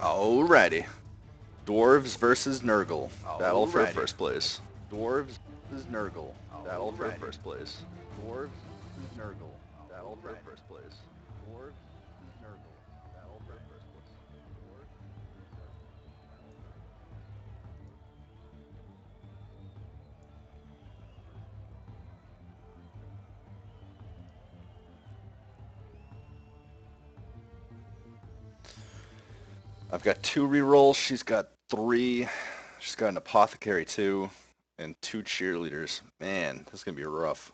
Alrighty. Dwarves versus Nurgle. Battle for first place. Dwarves versus Nurgle. Battle for Alrighty. first place. Dwarves versus Nurgle. Battle for Alrighty. first place. Dwarves versus Nurgle. Battle for first place. Dwarves versus Nurgle. Battle for I've got 2 rerolls. She's got 3. She's got an apothecary 2 and 2 cheerleaders. Man, this is gonna be rough.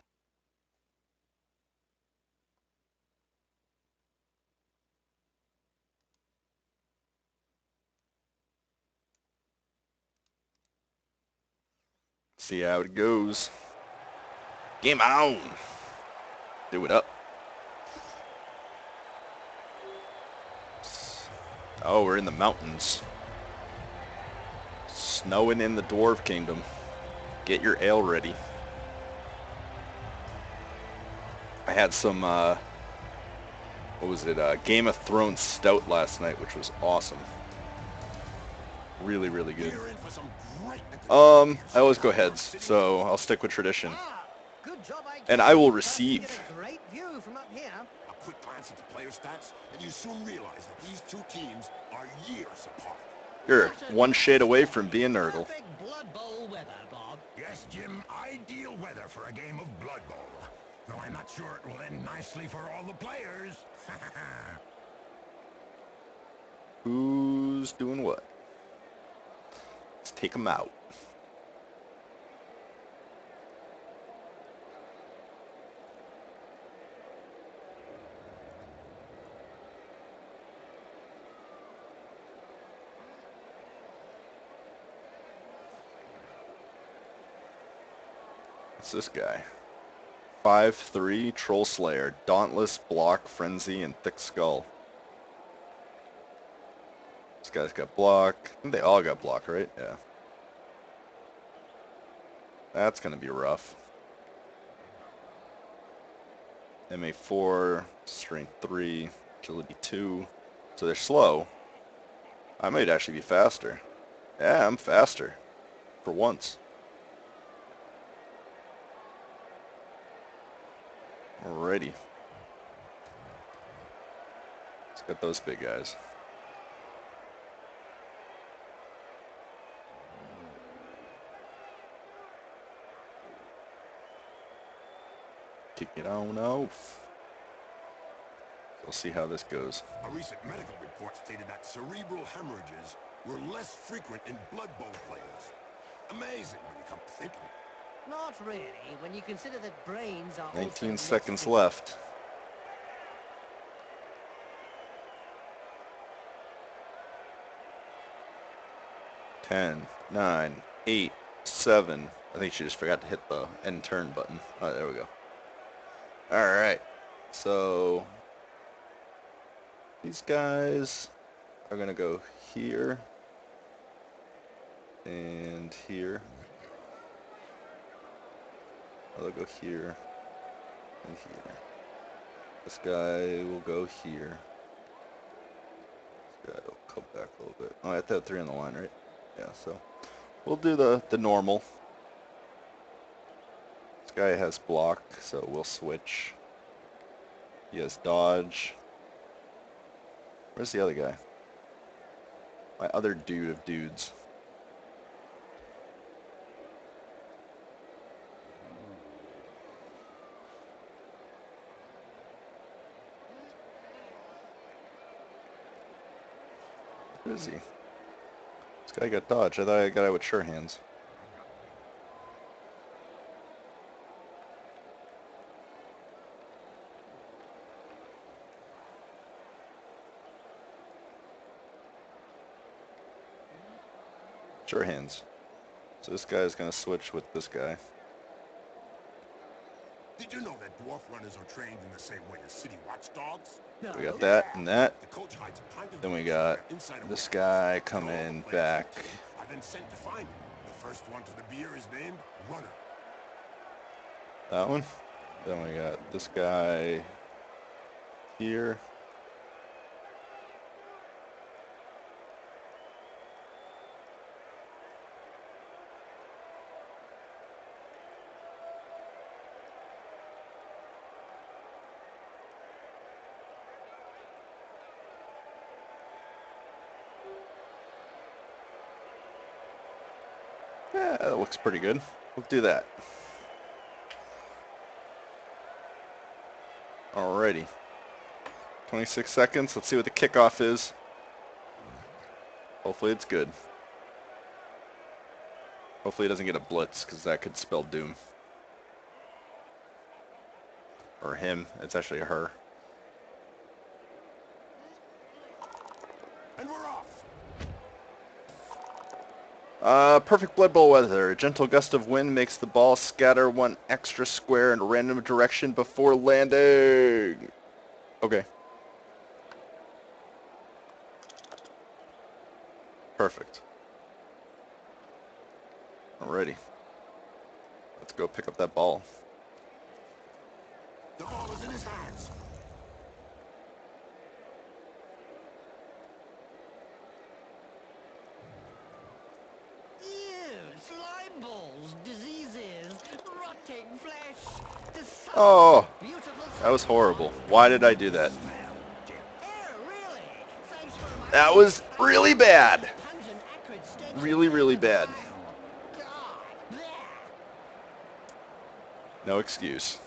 See how it goes. Game on. Do it up. Oh, we're in the mountains. Snowing in the Dwarf Kingdom. Get your ale ready. I had some, what was it, Game of Thrones stout last night, which was awesome. Really, really good. I always go heads, so I'll stick with tradition. And I will receive. A quick glance at the player stats, and you soon realize that these two teams are years apart. You're one shade away from being Nurgle. Blood Bowl weather, Bob. Yes, Jim, ideal weather for a game of Blood Bowl. Though I'm not sure it will end nicely for all the players. Who's doing what? Let's take them out. What's this guy? 5/3 Troll Slayer, Dauntless, Block, Frenzy, and Thick Skull. This guy's got block. I think they all got block, right? Yeah. That's gonna be rough. MA4, Strength 3, Agility 2. So they're slow. I might actually be faster. Yeah, I'm faster. For once. Alrighty. Let's get those big guys. Kick it on off. We'll see how this goes. A recent medical report stated that cerebral hemorrhages were less frequent in Blood Bowl players. Amazing when you come to think of it. Not really, when you consider that brains are 19 also seconds less left. Ten, 9, 8, 7. I think she just forgot to hit the end turn button. Oh, there we go. Alright. So these guys are gonna go here and here. They'll go here and here. This guy will go here. This guy will come back a little bit. Oh, I have to have 3 on the line, right? Yeah, so we'll do the normal. This guy has block, so we'll switch. He has dodge. Where's the other guy? My other dude of dudes. Where is he? This guy got dodge. I thought I got it with sure hands. Sure hands. So this guy's gonna switch with this guy. Did you know that dwarf runners are trained in the same way as city watchdogs? So we got that and that. The coach hides a pint of Then we grease got inside a this warehouse. guy And all coming the players back. on the team are then sent to find him. The first one to the beer is named Runner. That one. Then we got this guy here. Yeah, that looks pretty good. We'll do that. Alrighty. 26 seconds. Let's see what the kickoff is. Hopefully it's good. Hopefully he doesn't get a blitz, because that could spell doom. Or him. It's actually a her. And we're off. Perfect Blood Bowl weather. A gentle gust of wind makes the ball scatter one extra square in a random direction before landing. Okay. Perfect. Alrighty. Let's go pick up that ball. The ball is in his hands. Ew, slime balls, diseases, rotting flesh. Oh, Beautiful that was horrible. Why did I do that? Oh, really? Thanks for reminding That me. was I really can't bad. stand the pungent, acrid stench of Really, really phantom bad. bile. God, bleh. No excuse.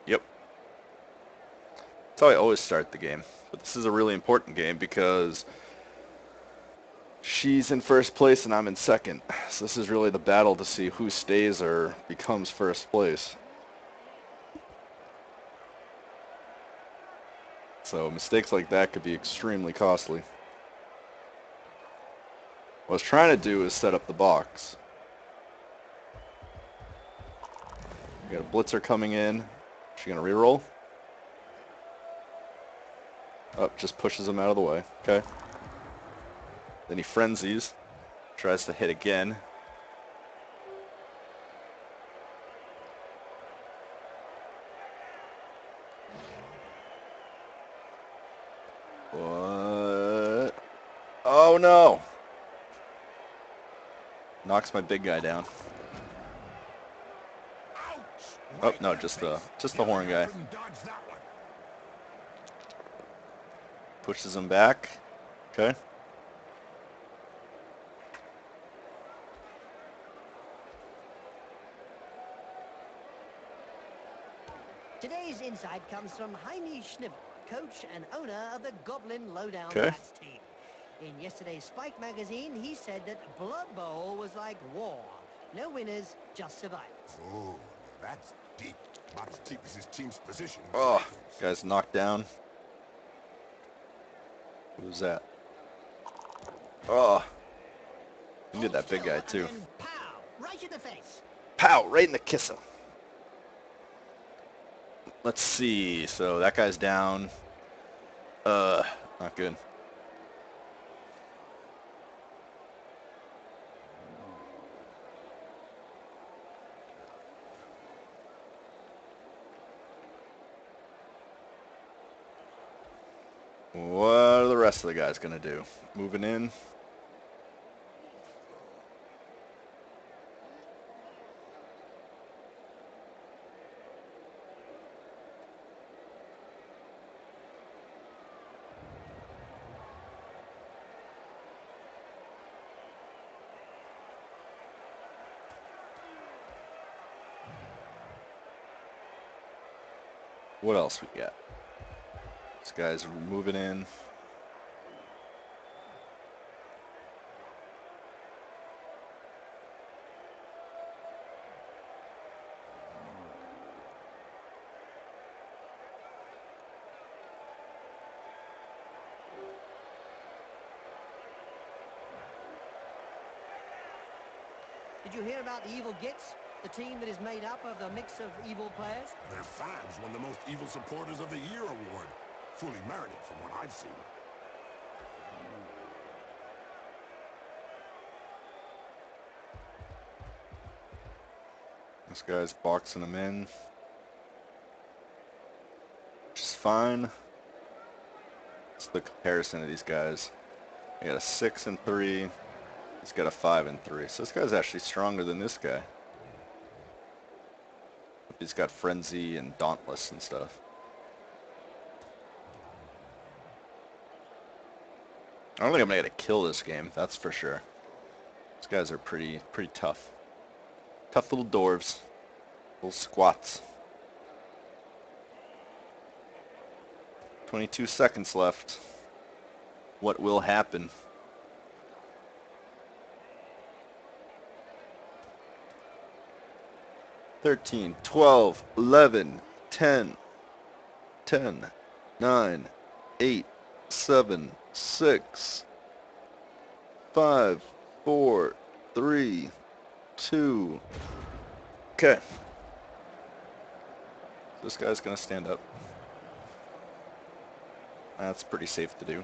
Yep. That's how I always start the game. But this is a really important game because she's in first place and I'm in second. So this is really the battle to see who stays or becomes first place. So mistakes like that could be extremely costly. What I was trying to do is set up the box. We got a blitzer coming in. She gonna reroll? Oh, just pushes him out of the way. Okay. Then he frenzies. Tries to hit again. What? Oh no! Knocks my big guy down. Ouch! Oh Right no, in just face. the horn guy. Couldn't dodge that one. Pushes him back. Okay. Today's insight comes from Jaime Schnibbel, coach and owner of the Goblin Lowdown Okay. Rats team. In yesterday's Spike magazine, he said that Blood Bowl was like war. No winners, just survivors. Oh, that's deep. About as deep as his team's position. Oh, guy's knocked down. Who's that? Oh, he did that big guy Hold still, too. and then pow, right in the face. Pow! Right in the kisser. Let's see. So that guy's down. Not good. What are the rest of the guys gonna do? Moving in. What else we got? These guys are moving in. Did you hear about the Evil Gits? The team that is made up of a mix of evil players? Their fans won the Most Evil Supporters of the Year award. Fully merited from what I've seen. This guy's boxing him in, which is fine. It's the comparison of these guys. He got a 6 and 3. He's got a 5 and 3. So this guy's actually stronger than this guy. He's got frenzy and dauntless and stuff. I don't think I'm gonna get a kill this game, that's for sure. These guys are pretty tough. Tough little dwarves. Little squats. 22 seconds left. What will happen? Thirteen, 12, 11, 10, 10, 9, 8, 7, 6, 5, 4, 3, 2. Okay. This guy's gonna stand up. That's pretty safe to do.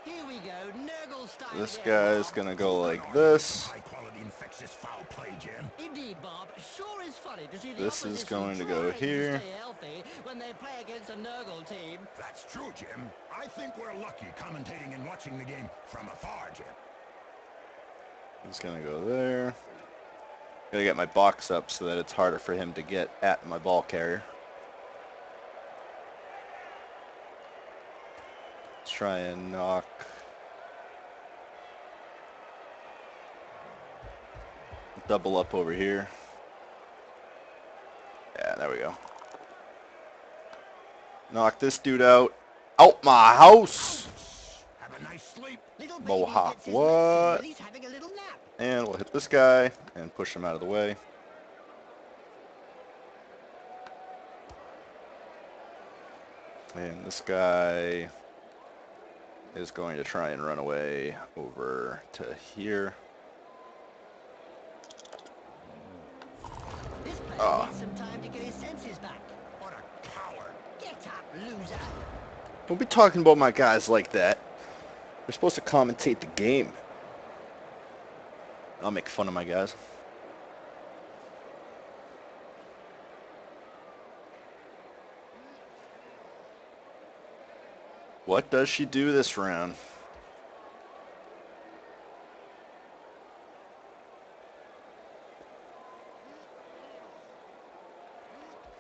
Here we go, Nurgle style This again, guy's Bob. gonna go like this. High-quality infectious foul play, Jim. Indeed, Bob. Sure is funny to see the This is opposition going to go trying here. to stay healthy when they play against a Nurgle team. That's true, Jim. I think we're lucky commentating and watching the game from afar, Jim. He's gonna go there. Gotta get my box up so that it's harder for him to get at my ball carrier. Let's try and knock. Double up over here. Yeah, there we go. Knock this dude out. Out my house! Have a nice sleep. Little baby Mohawk, gets his what? medicine, but he's having a little nap. And we'll hit this guy and push him out of the way. And this guy is going to try and run away over to here. This player Ah. needs some time to get his senses back. What a coward. Get up, loser. Don't be talking about my guys like that. We're supposed to commentate the game. I'll make fun of my guys. What does she do this round?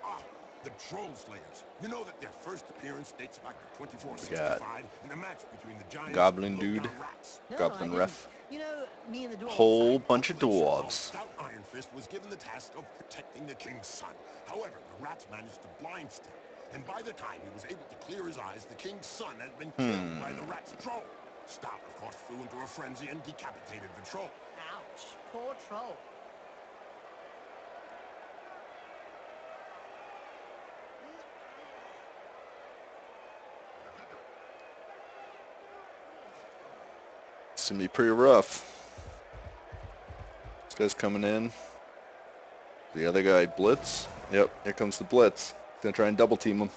Ah, the Troll Slayers. You know that their first appearance dates back to We 2465 in a match between the Giants Goblin and dude. Low-Down Rats. No, Goblin I didn't. ref. You know, me and the dwarves. Whole bunch of Hopefully, dwarves. Stout Iron Fist was given the task of protecting the king's son. However, the rats managed to blind step, and by the time he was able to clear his eyes, the king's son had been killed by the rat's troll. Stout, of course, flew into a frenzy and decapitated the troll. Ouch, poor troll. It's gonna be pretty rough. This guy's coming in. The other guy blitz. Yep, here comes the blitz. He's gonna try and double team him.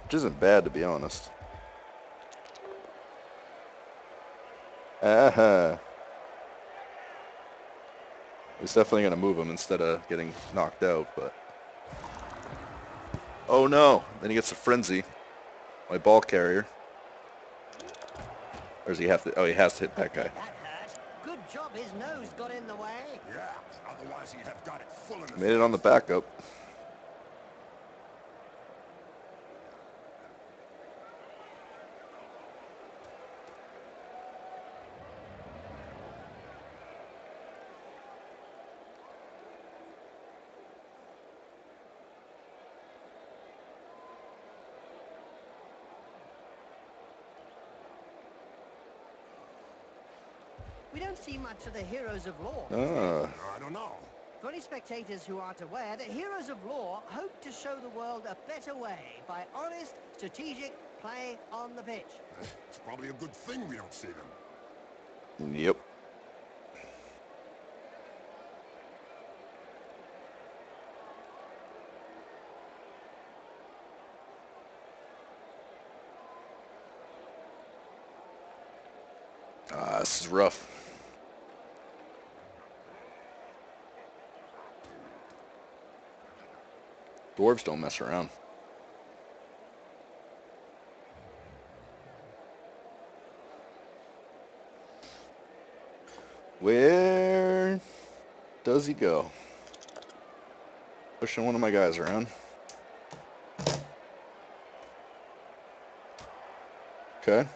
Which isn't bad, to be honest. Aha. He's definitely gonna move him instead of getting knocked out, but... Oh no! Then he gets a frenzy. My ball carrier. Or does he have to... Oh, he has to hit that guy. That hurt. Good job his nose got in the way. Yeah, otherwise he'd have got it full in the Made it on the backup. We don't see much of the heroes of law. Ah. I don't know. For any spectators who aren't aware, the heroes of law hope to show the world a better way by honest, strategic play on the pitch. It's probably a good thing we don't see them. Yep. Ah, this is rough. Dwarves don't mess around. Where does he go? Pushing one of my guys around. Okay.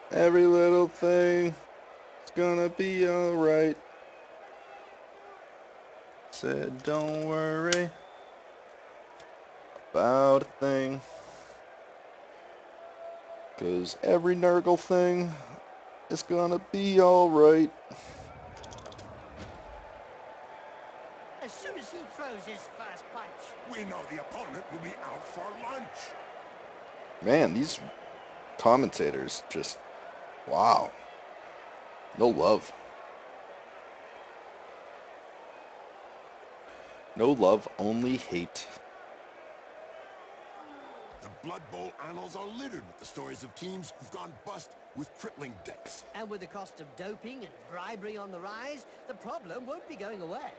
Every little thing is gonna be alright. Said don't worry about a thing. 'Cause every Nurgle thing is gonna be alright. As soon as he throws his first punch. We know the opponent will be out for lunch. Man, these commentators just, wow. No love. No love, only hate. The Blood Bowl annals are littered with the stories of teams who've gone bust with crippling debts. And with the cost of doping and bribery on the rise, the problem won't be going away.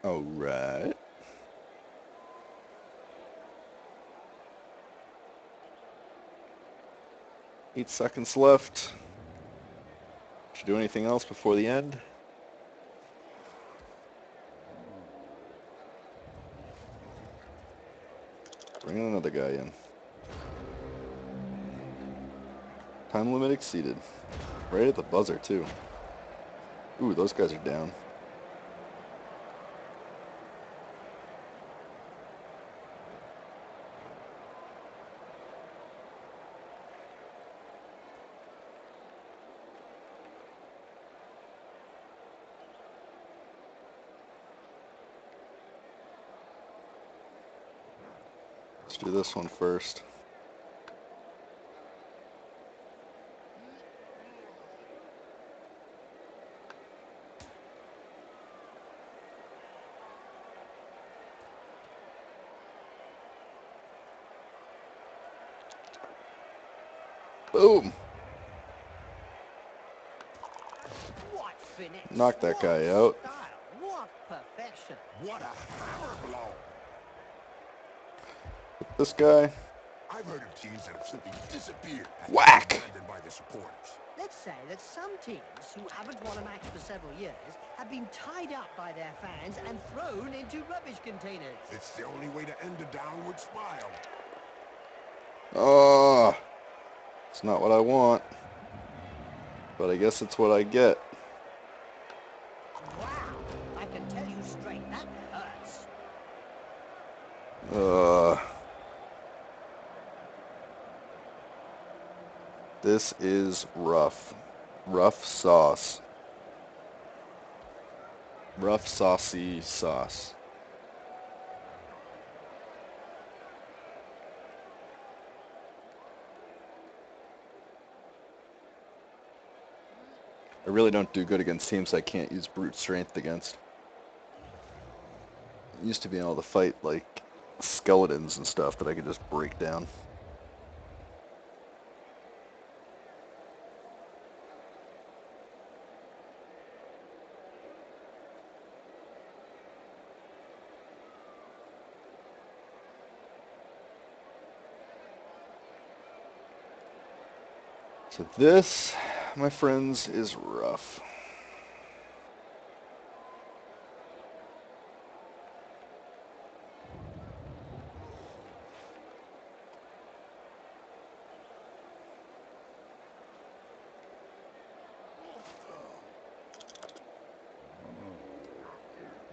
Alright. Eight seconds left. Should do anything else before the end? Bring another guy in. Time limit exceeded. Right at the buzzer, too. Ooh, those guys are down. Let's do this one first. Boom! What finesse! Knock that what guy out. Style, what perfection! What a hammer blow! This guy. I've heard of teams that have simply disappeared after Whack! being abandoned by their supporters. Let's say that some teams who haven't won a match for several years have been tied up by their fans and thrown into rubbish containers. It's the only way to end a downward spiral. Oh, it's not what I want. But I guess it's what I get. Wow! I can tell you straight, that hurts. This is rough. Rough sauce. Rough, saucy sauce. I really don't do good against teams I can't use brute strength against. I used to be able to fight, like, skeletons and stuff that I could just break down. So this, my friends, is rough.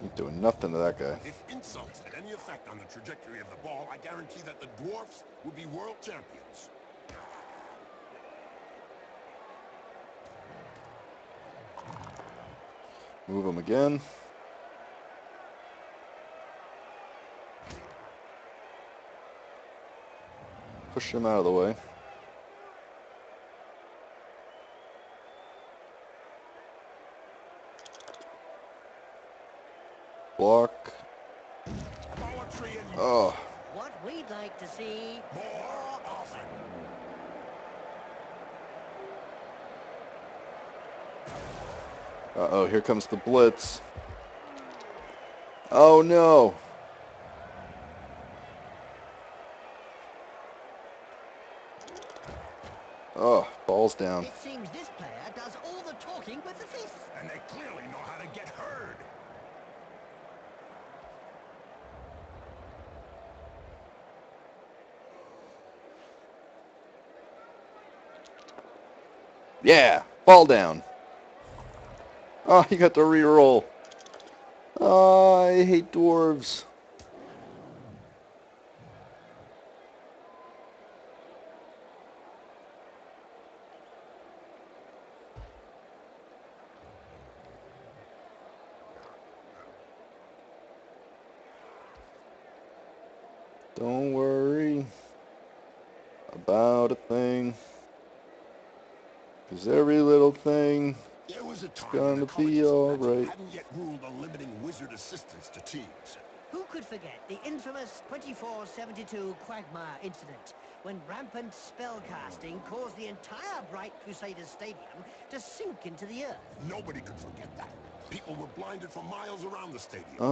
Ain't doing nothing to that guy. If insults had any effect on the trajectory of the ball, I guarantee that the Dwarves would be world champions. Move him again. Push him out of the way. Block. Poetry and Oh. What we'd like to see more often. Uh-oh, here comes the blitz. Oh no. Oh, balls down. It seems this player does all the talking with the fists. And they clearly know how to get heard. Yeah, ball down. Oh, you got to re-roll. Oh, I hate dwarves. Don't worry about a thing, 'cause every little thing There was a time when gonna the be colleges of magic alright. hadn't yet ruled on limiting wizard assistants to teams. Who could forget the infamous 2472 Quagmire incident, when rampant spellcasting caused the entire Bright Crusaders Stadium to sink into the earth? Nobody could forget that. People were blinded for miles around the stadium.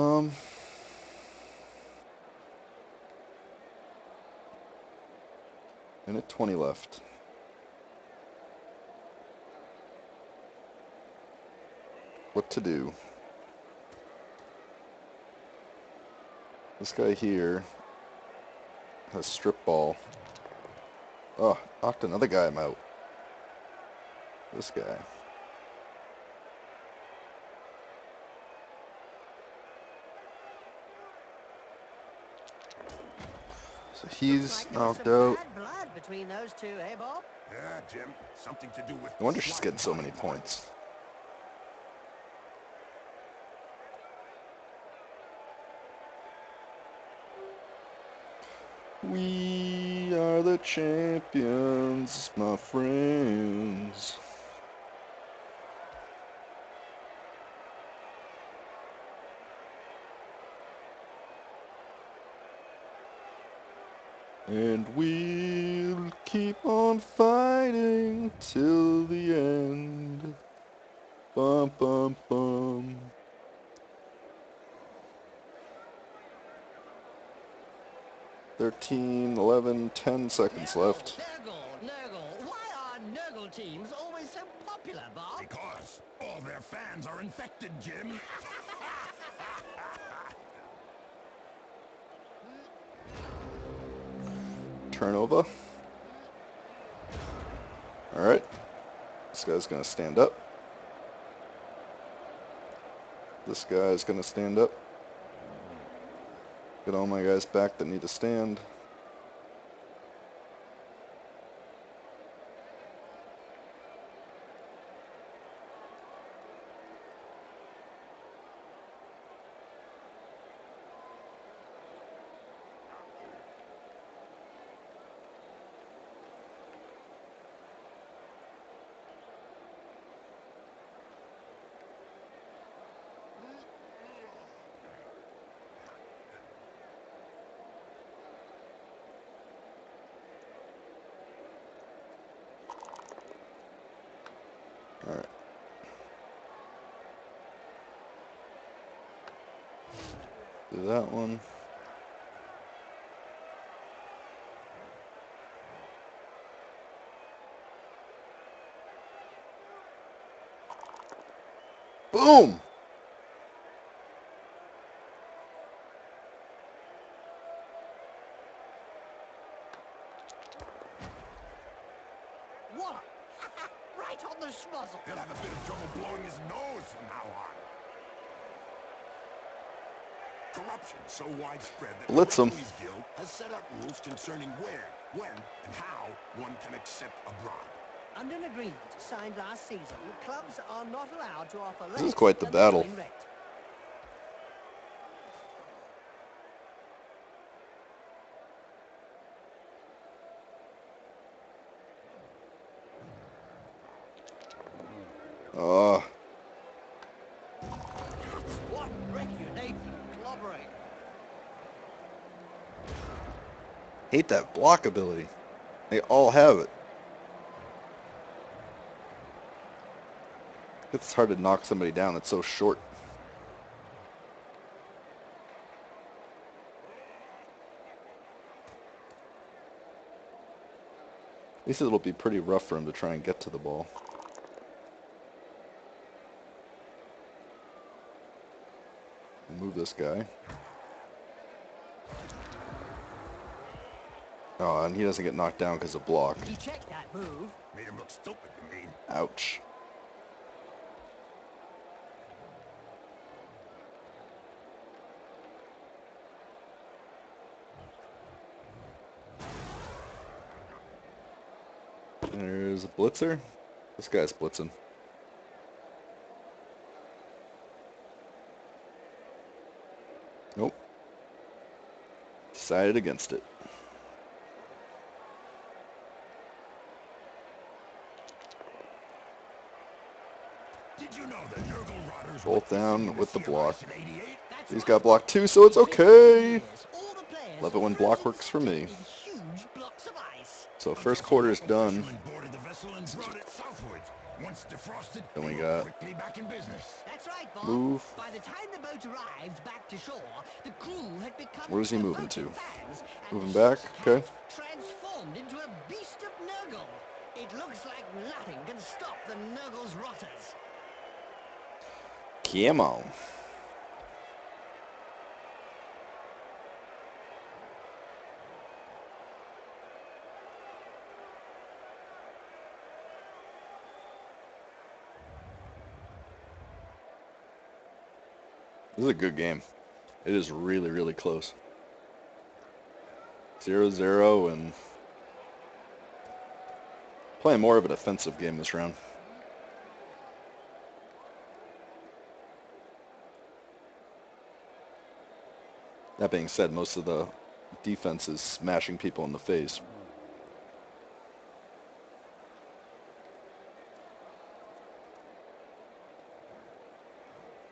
Minute 20 left. What to do? This guy here has strip ball. Oh, knocked another guy out. This guy. So he's Like there was knocked some out. bad blood between those two, eh, Bob? Yeah, Jim. Something to do with No wonder she's swat getting so body many parts. points. We are the champions, my friends. And we'll keep on fighting till the end. Bum, bum, bum. 13, 11, 10 seconds left. Nurgle. Why are Nurgle teams always so popular, Bob? Because all their fans are infected, Jim. Turnover. Alright. This guy's gonna stand up. This guy's gonna stand up. Get all my guys back that need to stand. Alright. Do that one. Boom! What? Right on the schmuzzle. He'll have a bit of trouble blowing his nose from now on. Corruption so widespread that Blitz the 'em. Referees Guild has set up rules concerning where, when, and how one can accept a bribe. Under an agreement signed last season, clubs are not allowed to offer less This is quite the than battle. the going rate. Oh, What regulation clobbering? hate that block ability. They all have it. It's hard to knock somebody down that's so short. least it'll be pretty rough for him to try and get to the ball. Move this guy. Oh, and he doesn't get knocked down because of block. He checked that move. Made him look stupid, you mean? Ouch. There's a blitzer. This guy's blitzing. Nope. Decided against it. Did you know the Nurgle Rotters Bolt went down missing with the in sea block. ice in '88? That's He's right. got block too, so it's okay. All the players Love it when are block frozen works for me. stiff in huge blocks of ice. So A first vessel quarter is local done. fishermen boarded the vessel and brought it southwards. Once defrosted, Then we they were got quickly back in business. That's right, Bob. move. By the time the boat arrived back to shore, the crew had become Where's he moving devoted to? fans, and Moving the back? ship's Okay. cat transformed into a beast of Nurgle. It looks like nothing can stop the Nurgle's rotters. Come on. This is a good game. It is really, really close. 0-0 and playing more of a defensive game this round. That being said, most of the defense is smashing people in the face.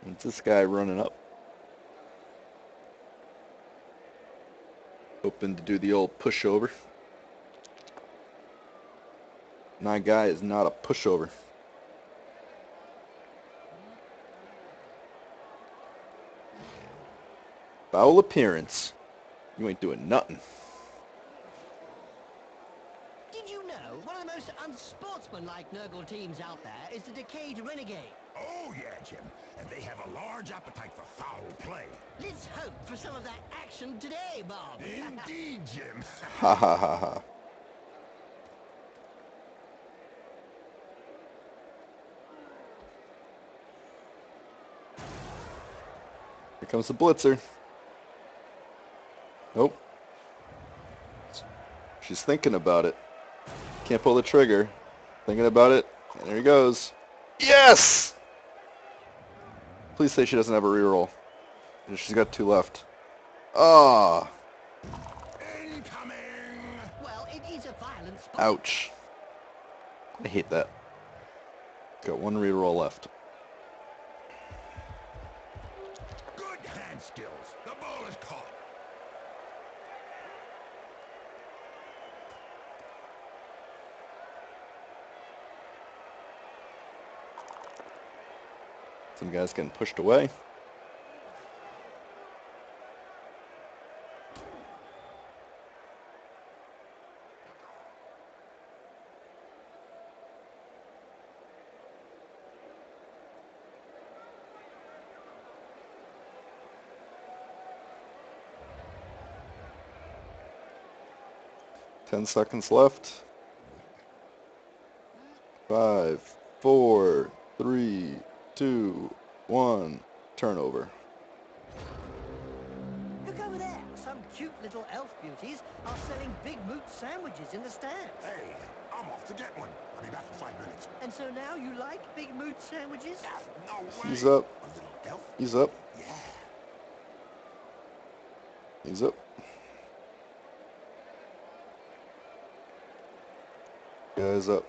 It's this guy running up. Hoping to do the old pushover. My guy is not a pushover. Foul appearance. You ain't doing nothing. Did you know one of the most unsportsmanlike Nurgle teams out there is the Decayed Renegade? Oh, yeah, Jim. And they have a large appetite for foul play. Let's hope for some of that action today, Bob. Indeed, Jim. Ha ha ha ha. Here comes the blitzer. Nope. She's thinking about it. Can't pull the trigger. Thinking about it. And there he goes. Yes! Please say she doesn't have a reroll. She's got 2 left. Ah! Incoming! Well, it is a violent spot. Ouch. I hate that. Got 1 reroll left. Good hand skills. The ball is caught. Some guys getting pushed away. Ten seconds left. 5, 4, 3, 2, 1. Turnover. Look over there. Some cute little elf beauties are selling big moot sandwiches in the stands. Hey, I'm off to get one. I'll be back in 5 minutes. And so now you like big moot sandwiches? No way. He's up. A little elf? He's up. Yeah. He's up. Guys up.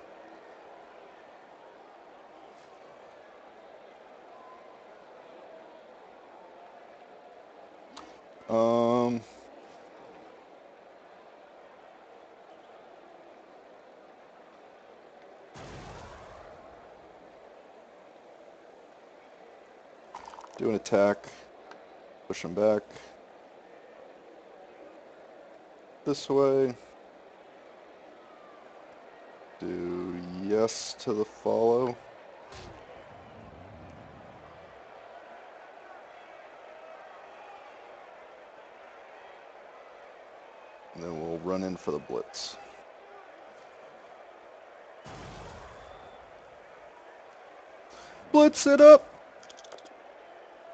Do an attack. Push him back. This way. Do yes to the follow. And then we'll run in for the blitz. Blitz it up!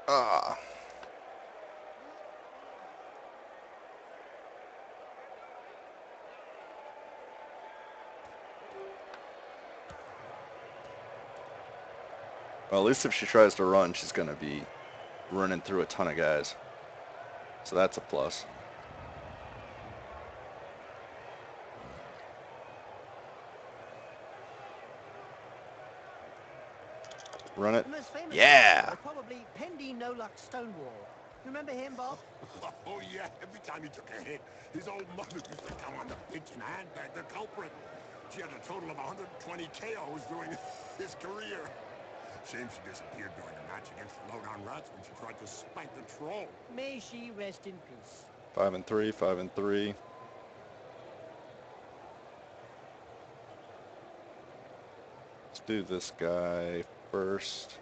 Ah. Well, at least if she tries to run, she's going to be running through a ton of guys. So that's a plus. Run it. The most famous Yeah! was probably Pendy No Luck Stonewall. Remember him, Bob? Oh, yeah, every time he took a hit, his old mother used to come on the pitch and handbag the culprit. She had a total of 120 KOs during his career. Shame she disappeared during a match against the Lowdown Rats when she tried to spike the troll. May she rest in peace. 5 and 3, 5 and 3. Let's do this guy first.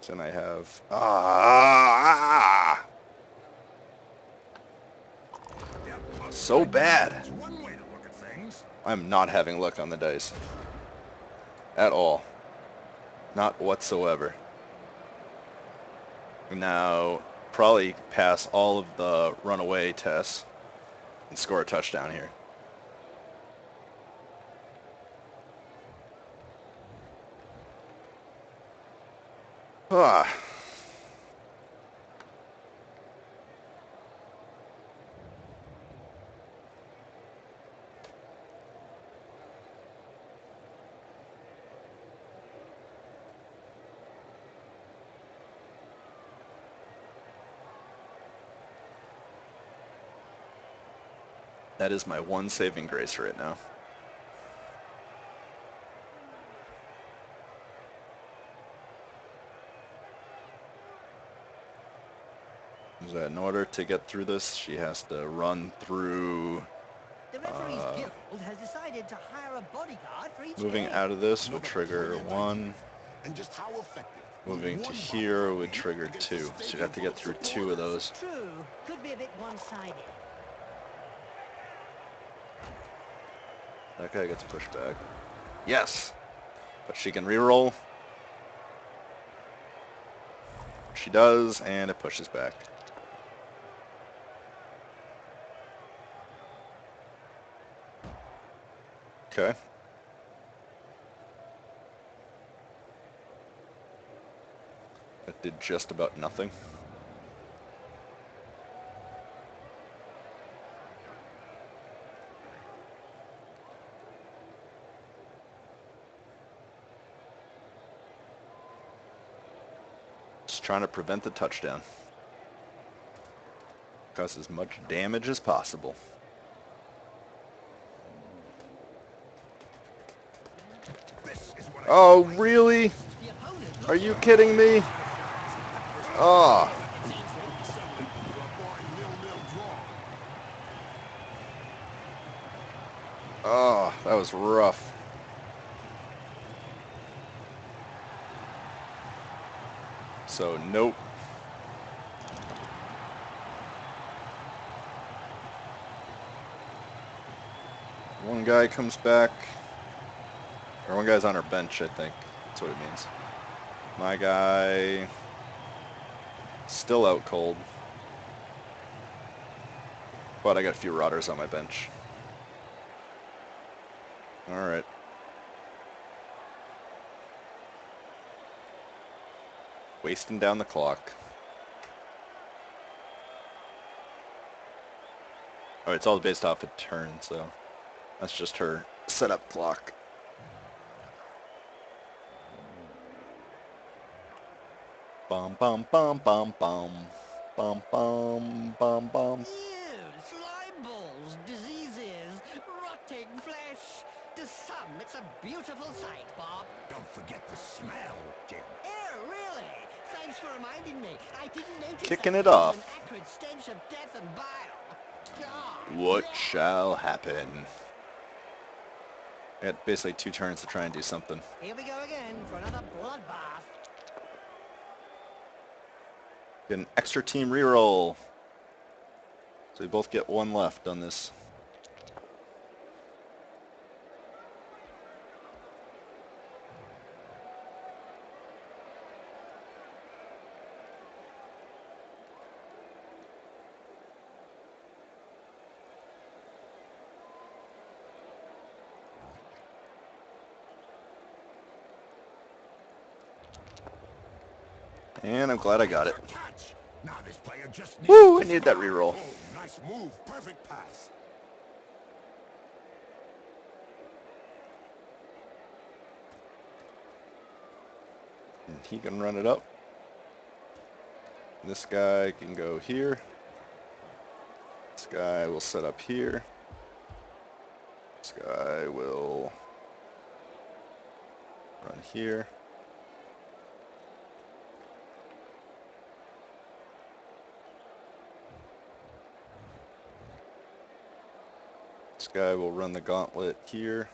Then I have... So bad. That's one way to look at things. I'm not having luck on the dice. At all. Not whatsoever. Now, probably pass all of the runaway tests and score a touchdown here. Ah. That is my one saving grace right now. Is that in order to get through this, she has to run through... The referees guild has decided to hire a bodyguard for each Moving game. out of this will Another trigger brilliant 1. idea. And just how effective. Moving to One here bodyguard would be trigger against 2. a So you stadium have to full get of through 2 of supporters. those. True, could be a bit one-sided. That guy gets pushed back. Yes! But she can reroll. She does, and it pushes back. Okay. That did just about nothing. Just trying to prevent the touchdown. Cause as much damage as possible. This is what I Oh, like. really? The opponent Are looks you like kidding me? the side. Oh, Seems to be settling for a boring 0-0 draw. oh, that was rough. So, nope. One guy comes back. Or one guy's on our bench, I think. That's what it means. My guy... still out cold. But I got a few rotters on my bench. Alright. Wasting down the clock. Alright, it's all based off a turn, so... that's just her setup clock. Bum bum bum bum bum. Bum bum bum bum. Ew, slime balls, diseases, rotting flesh. To some, it's a beautiful sight, Bob. Don't forget the smell, Jim. Ew, really? Thanks for reminding me. I didn't notice Kicking that it it was off. an acrid stench of death and bile. God, What bleh. shall happen? I had basically 2 turns to try and do something. Here we go again for another bloodbath. Get an extra team reroll. So we both get 1 left on this. And I'm glad I got it. Catch! Now this player just needs Woo! I to needed that score. reroll. Oh, nice move. Perfect pass. And he can run it up. This guy can go here. This guy will set up here. This guy will run here. This guy will run the gauntlet here.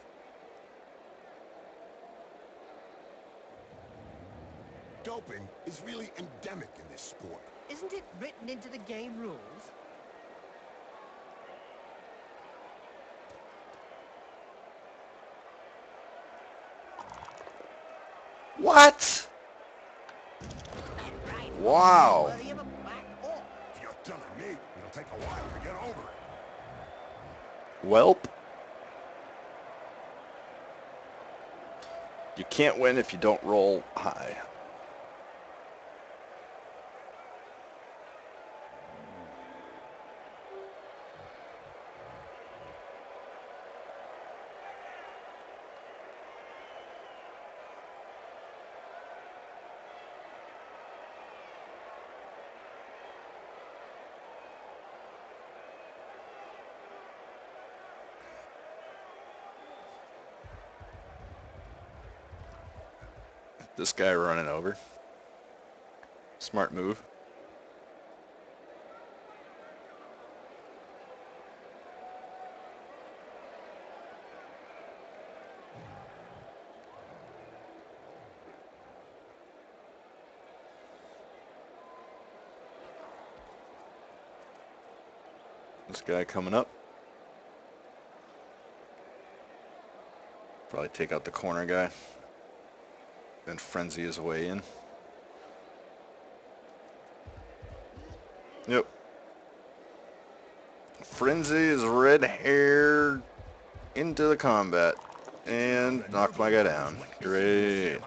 Doping is really endemic in this sport. Isn't it written into the game rules? What? Right. Wow. Well, you have a back off. If you're telling me, it'll take a while to get over it. Welp. You can't win if you don't roll high. This guy running over. Smart move. This guy coming up. Probably take out the corner guy. Then frenzy his way in. Yep. Frenzy is red-haired into the combat. And knocked my guy down. Great.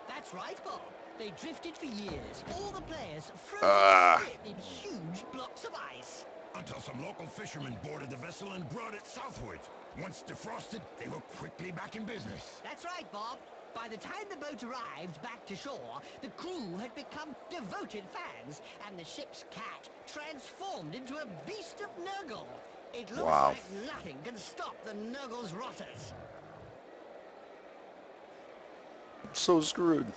That's right, Bob. They drifted for years. All the players frozen Ah. stiff in huge blocks of ice. Until some local fishermen boarded the vessel and brought it southward. Once defrosted, they were quickly back in business. That's right, Bob. By the time the boat arrived back to shore, the crew had become devoted fans, and the ship's cat transformed into a beast of Nurgle. It looks Wow. like nothing can stop the Nurgle's rotters. So screwed.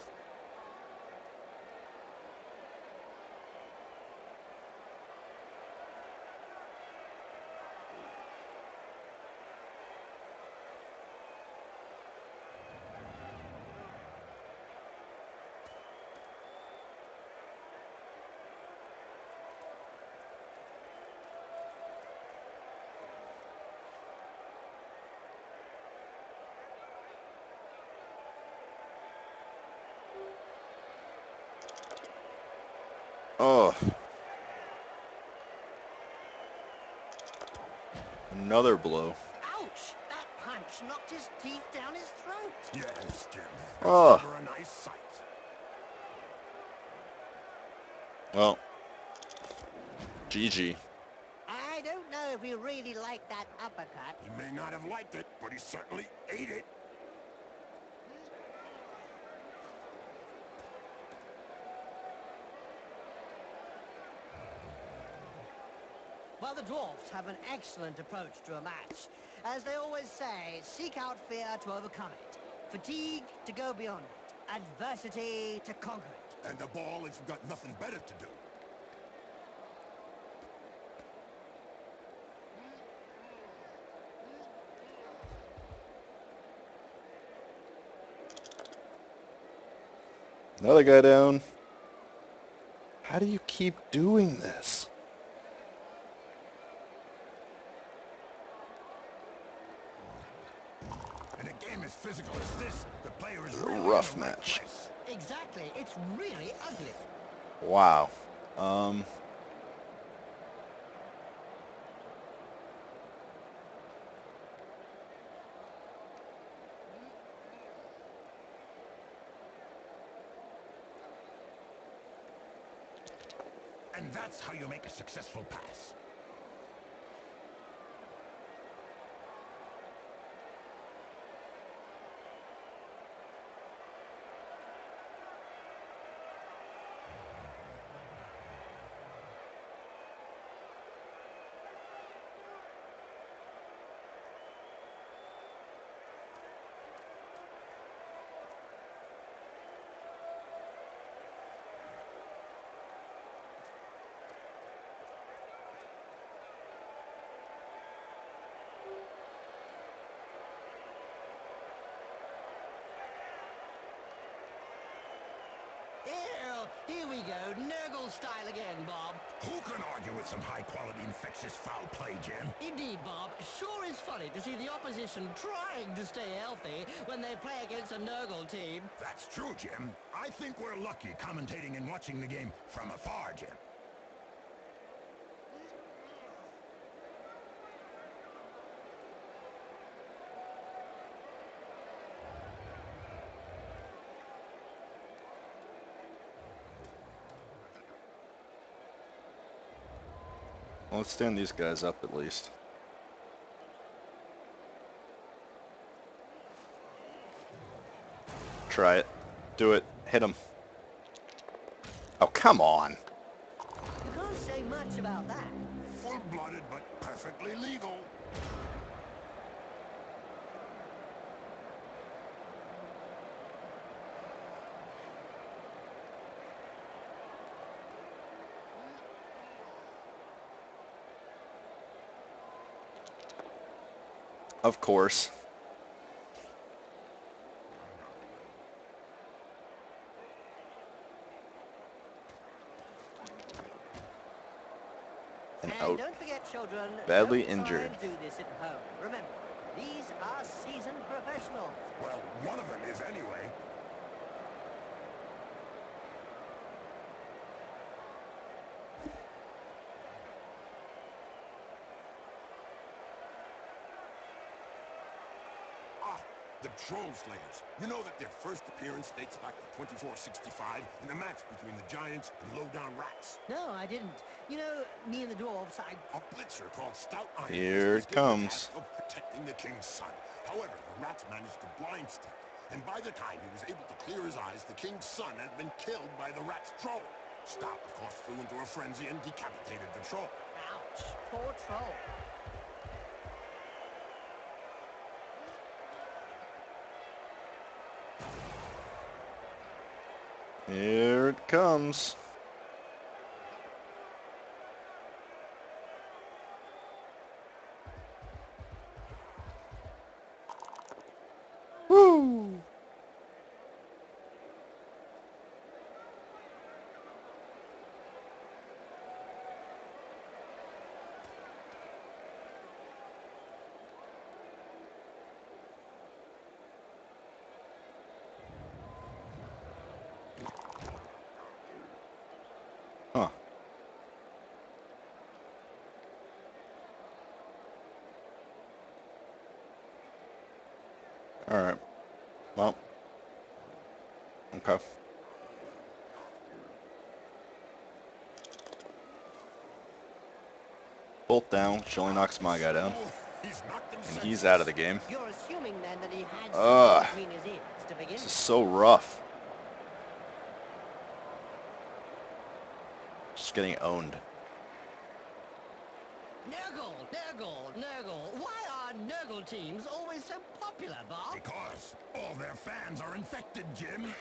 Oh. Another blow. Ouch! That punch knocked his teeth down his throat. Yes, Jim. Oh. Never a nice sight. Well. GG. I don't know if he really liked that uppercut. He may not have liked it, but he certainly ate it. Well, the Dwarves have an excellent approach to a match. As they always say, seek out fear to overcome it, fatigue to go beyond it, adversity to conquer it. And the ball if you've got nothing better to do. Another guy down. How do you keep doing this? In a game as physical as this, the player is This is a really rough in the right match. place. Exactly. It's really ugly. Wow. And that's how you make a successful pass. Ew, here we go. Nurgle style again, Bob. Who can argue with some high-quality infectious foul play, Jim? Indeed, Bob. Sure is funny to see the opposition trying to stay healthy when they play against a Nurgle team. That's true, Jim. I think we're lucky commentating and watching the game from afar, Jim. Well, let's stand these guys up at least. Try it. Do it. Hit him. Oh, come on. You can't say much about that. Full-blooded, but perfectly legal. Of course. And And out. don't forget, children, Badly don't try injured. and do this at home. Remember, these are seasoned professionals. Well, one of them is anyway. Ah, the Troll Slayers. You know that their first appearance dates back to 2465 in a match between the Giants and low-down Rats. No, I didn't. You know, me and the Dwarves, A blitzer called Stout Iron Here was it given the comes. task of protecting the king's son. However, the Rats managed to blind step, and by the time he was able to clear his eyes, the king's son had been killed by the Rat's troll. Stout, of course, flew into a frenzy and decapitated the troll. Ouch, poor troll. Here it comes. Woo! Huh. Alright. Well. Okay. Bolt down. She only knocks my guy down. Oh, he's knocked him And he's senseless. out of the game. You're assuming then that he had Ugh. something between his ears to begin This is with. so rough. Just getting owned. Nurgle. Why are Nurgle teams always so popular, Bob? Because all their fans are infected, Jim.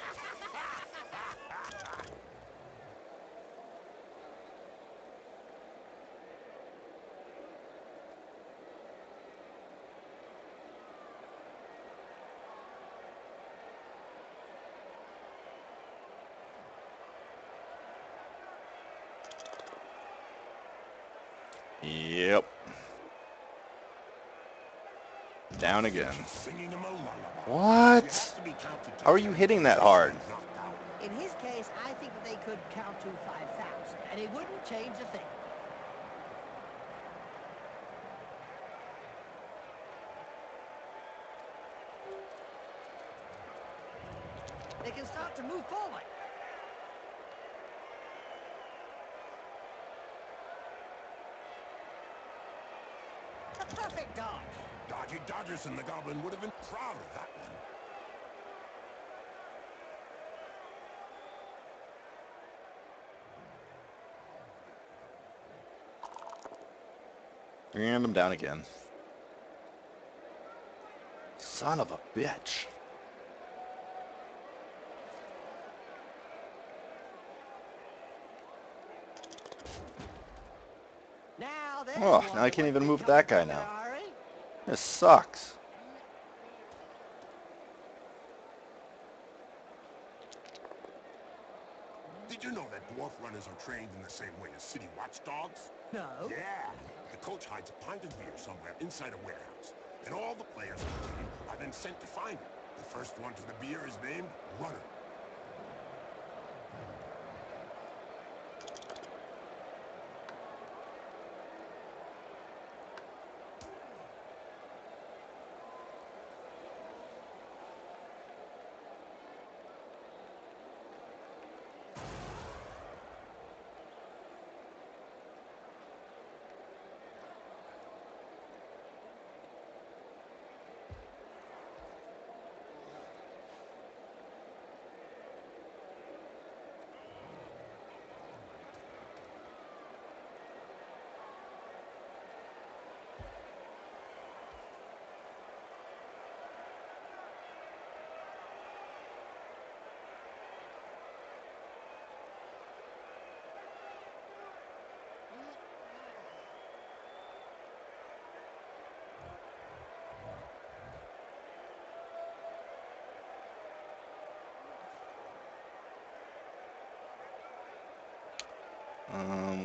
Yep. Down again. Singing him a lullaby. What? You have to be counted to How are you 10 hitting that just hard? get knocked out. In his case, I think that they could count to 5,000, and it wouldn't change a thing. They can start to move forward. A perfect dodge. Dodgy Dodgers and the Goblin would have been proud of that one. And I'm down again. Son of a bitch. Now there's Oh, one now I that can't won't even be move coming that guy back in a now. hurry. This sucks. Did you know that dwarf runners are trained in the same way as city watchdogs? No. Yeah. The coach hides a pint of beer somewhere inside a warehouse. And all the players on the team are then sent to find it. The first one to the beer is named Runner.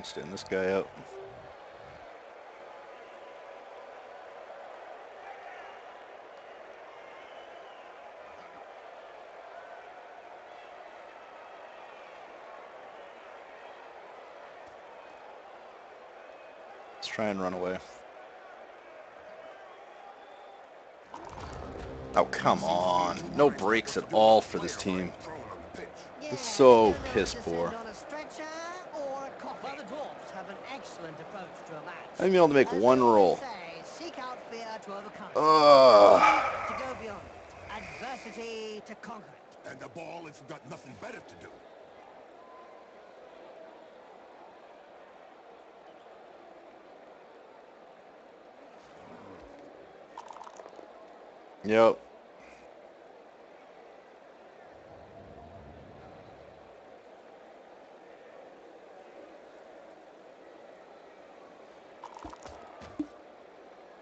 Stand this guy up. Let's try and run away. Oh, come on. No breaks at all for this team. Yeah, It's so they don't know piss to poor. send on a stretcher or a coffin. Well, the Dwarves have an excellent approach to a match. I've been able to make As one they always roll. say, seek out fear to overcome it. Ugh. To go beyond it. Adversity to conquer it. And the ball has got nothing better to do. Yep.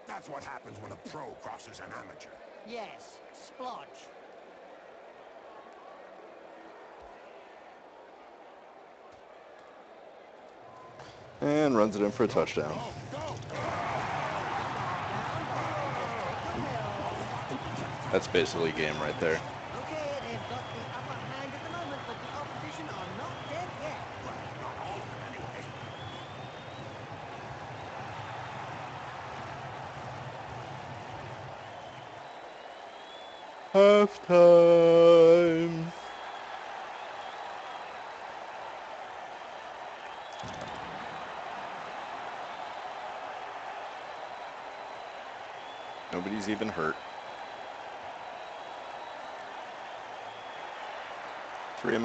That's what happens when a pro crosses an amateur. Yes, splodge. And runs it in for a touchdown. Go, go! That's basically a game right there. Okay, they've got the upper hand at the moment, but the opposition are not dead yet. Well, not all of them anyway. Halftime. Nobody's even hurt. 2 of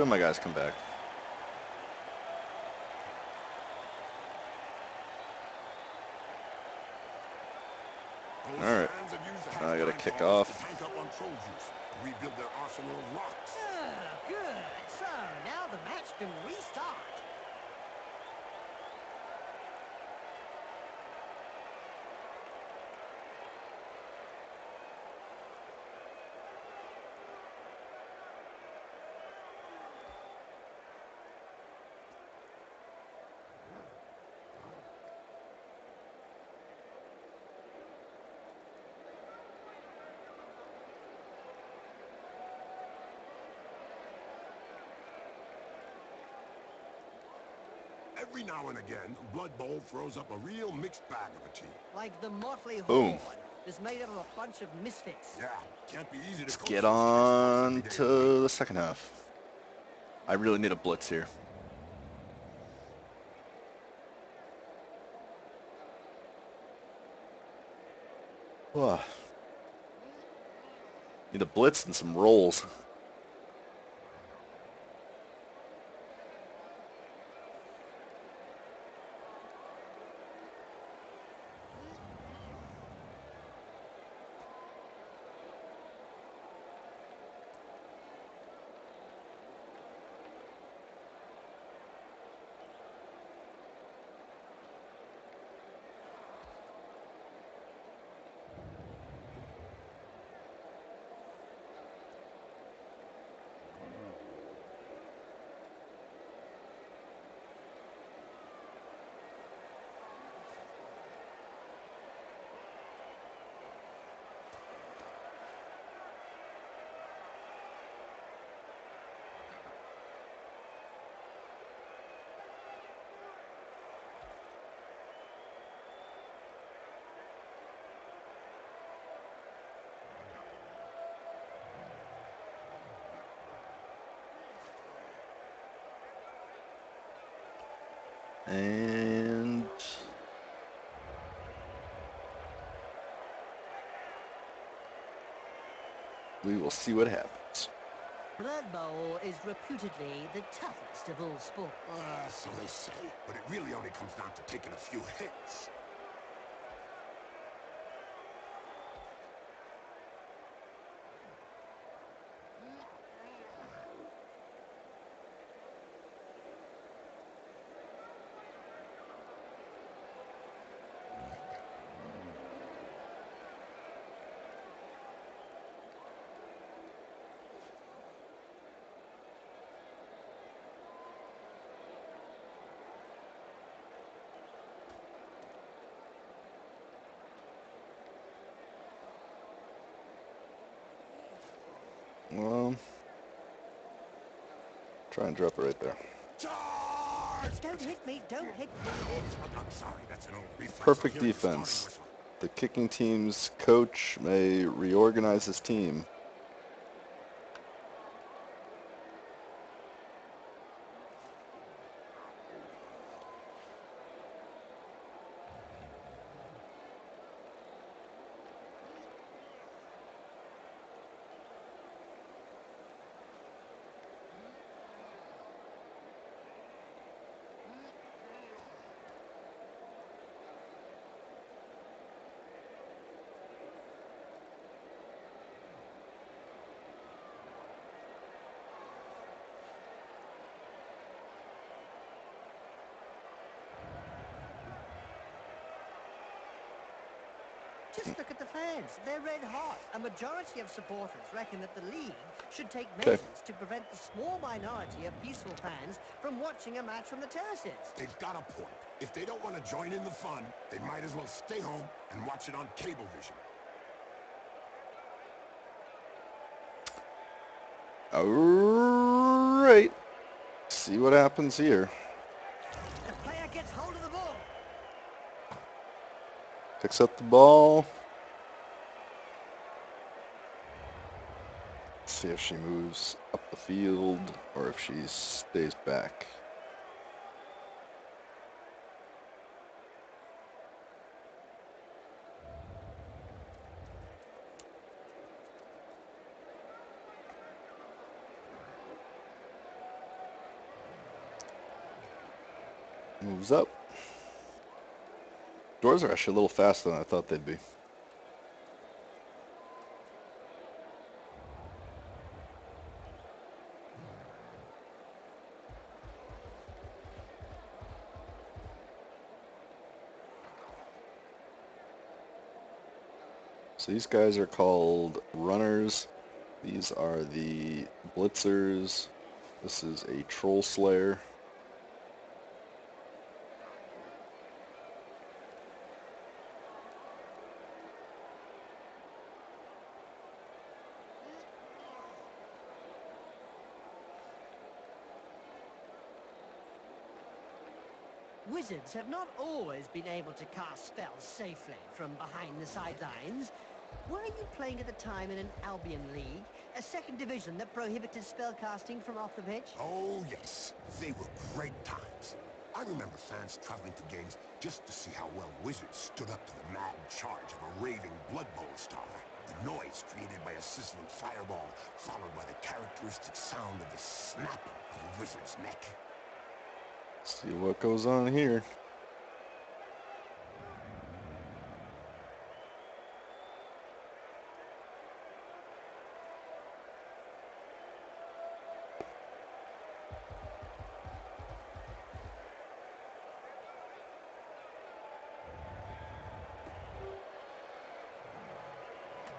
my guys come back. Those All right. fans have used the Now I gotta halftime kick pause off. to tank up on troll juice, rebuild their arsenal of rocks. Ah, good. So, now the match can restart. Every now and again, Blood Bowl throws up a real mixed bag of a team. Like the Motley Boom. Horde, that's made up of a bunch of misfits. Yeah, can't be easy to Let's coach get such an Xbox every on day of the week. to the second half. I really need a blitz here. Ugh. Need a blitz and some rolls. And we will see what happens. Blood Bowl is reputedly the toughest of all sports. So they say, but it really only comes down to taking a few hits. Well, try and drop it right there. Charge! Don't hit me, don't hit me. I'm sorry, that's an old reflex. Perfect on hearing the starting defense. whistle. The kicking team's coach may reorganize his team. Just look at the fans. They're red hot. A majority of supporters reckon that the league should take Okay. measures to prevent the small minority of peaceful fans from watching a match from the terraces. They've got a point. If they don't want to join in the fun, they might as well stay home and watch it on Cablevision. All right. See what happens here. The player gets hold of the ball. Picks up the ball. See if she moves up the field or if she stays back. Moves up. Dwarves are actually a little faster than I thought they'd be. So these guys are called runners. These are the blitzers. This is a troll slayer. Wizards have not always been able to cast spells safely from behind the sidelines. Were you playing at the time in an Albion League, a second division that prohibited spellcasting from off the pitch? Oh, yes. They were great times. I remember fans traveling to games just to see how well Wizards stood up to the mad charge of a raving Blood Bowl star. The noise created by a sizzling fireball, followed by the characteristic sound of the snapping of a wizard's neck. See what goes on here.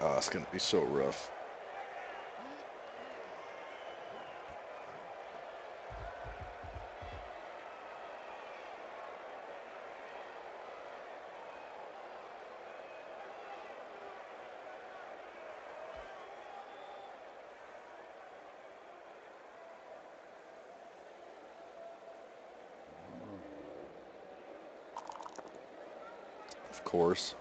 Oh, it's gonna be so rough. Of course.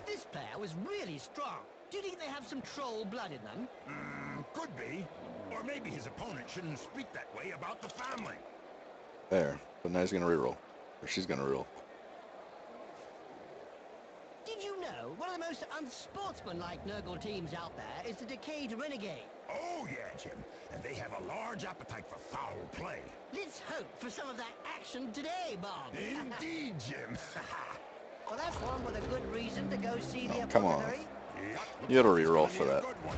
This player was really strong. Do you think they have some troll blood in them? Could be. Or maybe his opponent shouldn't speak that way about the family. There. But now he's gonna reroll. Or she's gonna reroll. Did you know one of the most unsportsmanlike Nurgle teams out there is the Decayed Renegade? Oh, yeah, Jim. And they have a large appetite for foul play. Let's hope for some of that action today, Bob. Indeed, Jim. Well, that's one with a good reason to go see the Oh, come on. apothecary. Yep, You had to looks like it's reroll gonna for be a that. good one.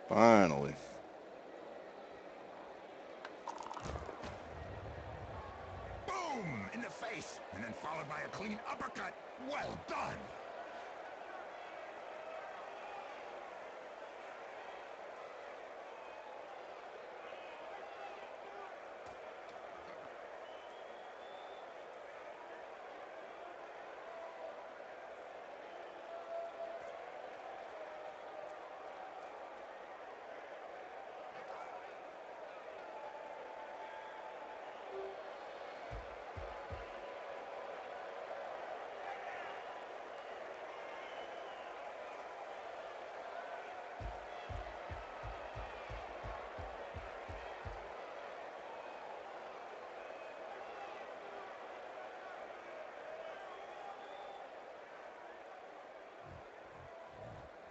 Finally. Boom! In the face, and then followed by a clean uppercut. Well done!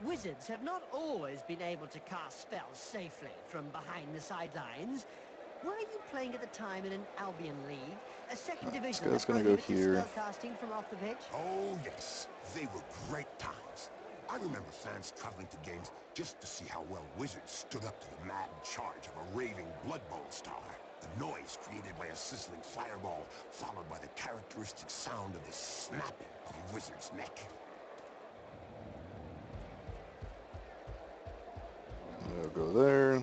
Wizards have not always been able to cast spells safely from behind the sidelines. Were you playing at the time in an Albion League, a second division guy's that gonna go prohibited here. spellcasting from off the pitch? Oh, yes. They were great times. I remember fans traveling to games just to see how well Wizards stood up to the mad charge of a raving Blood Bowl star. The noise created by a sizzling fireball, followed by the characteristic sound of the snapping of a wizard's neck. I'll go there.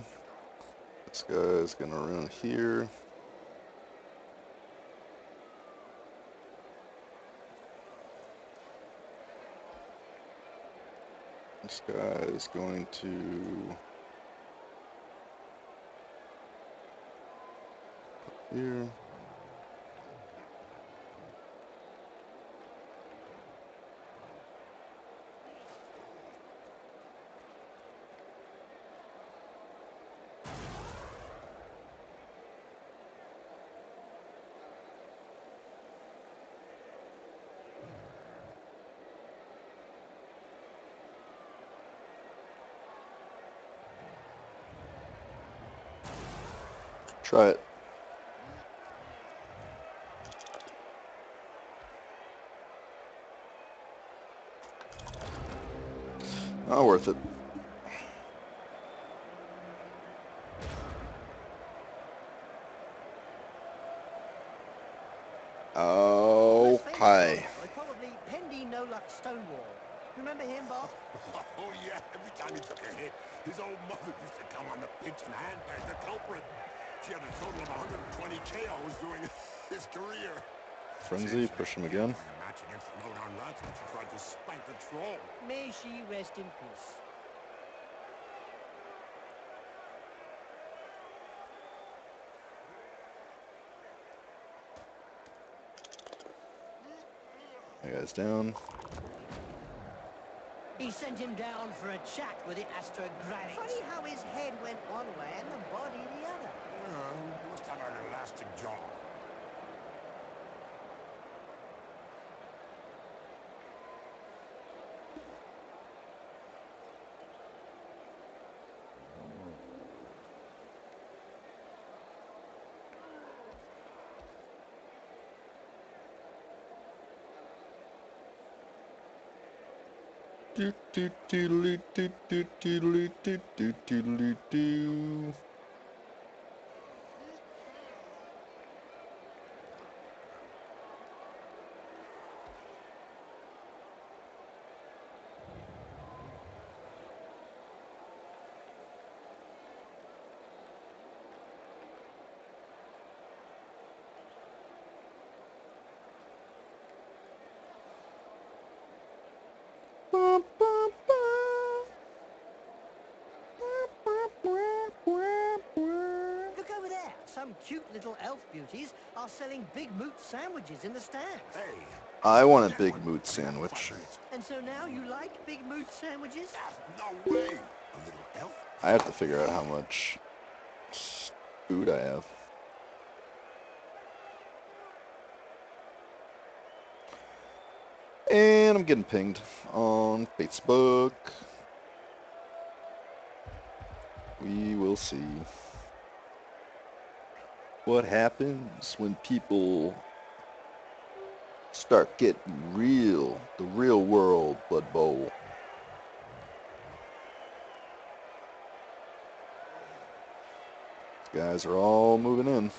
This guy's gonna run here. This guy is going to here. Try it. Not worth it. Oh. Hi. Well, probably Pendy No Luck Stonewall. Remember him, Bob? Oh, yeah, every time he took a hit, his old mother used to come on the pitch and handbag the culprit. She had a total of 120 KOs during his career. Frenzy, push him again. During a match against the lowdown lads when she tried to spank the troll. May she rest in peace. That guy's down. He sent him down for a chat with the astrogranite. Funny how his head went one way and the body the other. He must have an elastic jaw. Do do do do do do do do do do. Look over there. Some cute little elf beauties are selling big moot sandwiches in the stands. Hey, I want a big moot sandwich. And so now you like big moot sandwiches? no way. A little elf. I have to figure out how much food I have. And I'm getting pinged on Facebook. We will see what happens when people start getting real, the real world Blood Bowl. These guys are all moving in.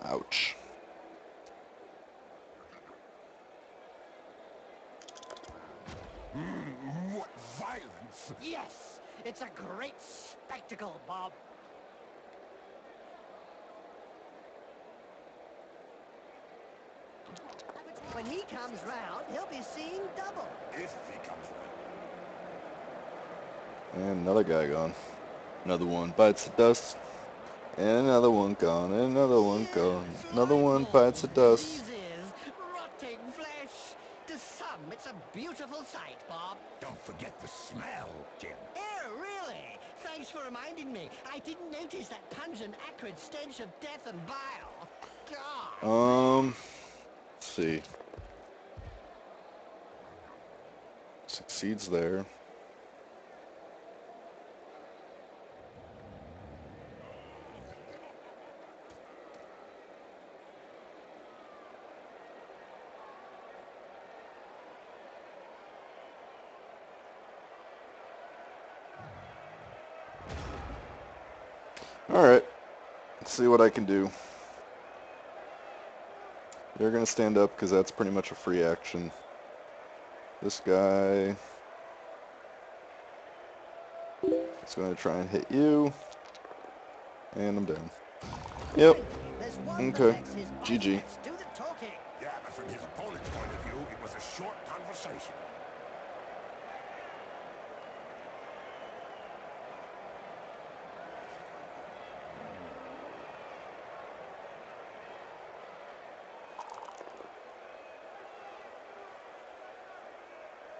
Ouch. What violence! Yes! It's a great spectacle, Bob. When he comes round, he'll be seeing double. If he comes around. And another guy gone. Another one bites the dust. And another one gone. And another one gone. Another one bites the dust. Diseases, rotting flesh. To some, it's a beautiful sight, Bob. Don't forget the smell, Jim. Oh, really? Thanks for reminding me. I didn't notice that pungent, acrid stench of death and bile. God. Let's see. Succeeds there. Alright. Let's see what I can do. You're going to stand up because that's pretty much a free action. This guy is going to try and hit you. And I'm down. Yep. There's one that Okay. lets his GG. biceps do the talking. Yeah, but from his opponent's point of view, it was a short conversation.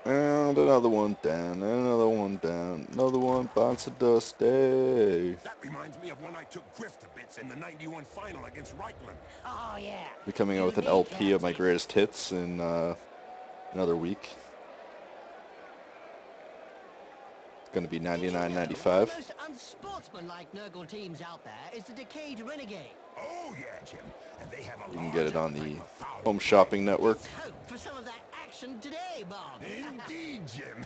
And another one down, and another one down, another one bites the dust. Hey. That reminds me of when I took Griff to bits in the 91 final against Reichland. Oh, yeah. Be coming out with an LP of my greatest hits in another week. Going to be Did you know 99.95. the most unsportsmanlike Nurgle teams out there is the Decayed Renegade? Oh, yeah, Jim. And they have a You can get large it on appetite the for foul Home play. Shopping Network. Let's hope for some of that action today, Bob. Indeed, Jim.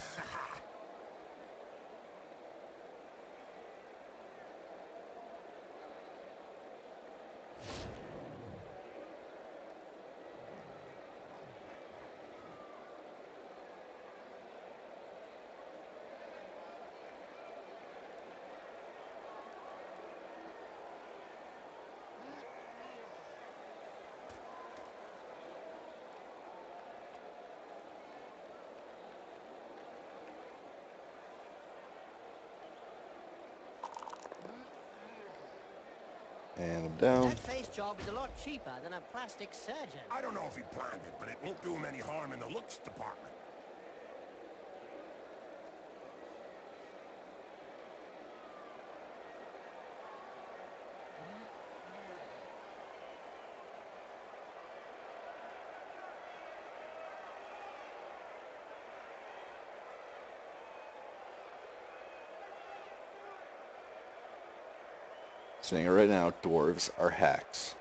And I'm down. That face job is a lot cheaper than a plastic surgeon. I don't know if he planned it, but it won't do him any harm in the looks department. Saying it right now, dwarves are hacks.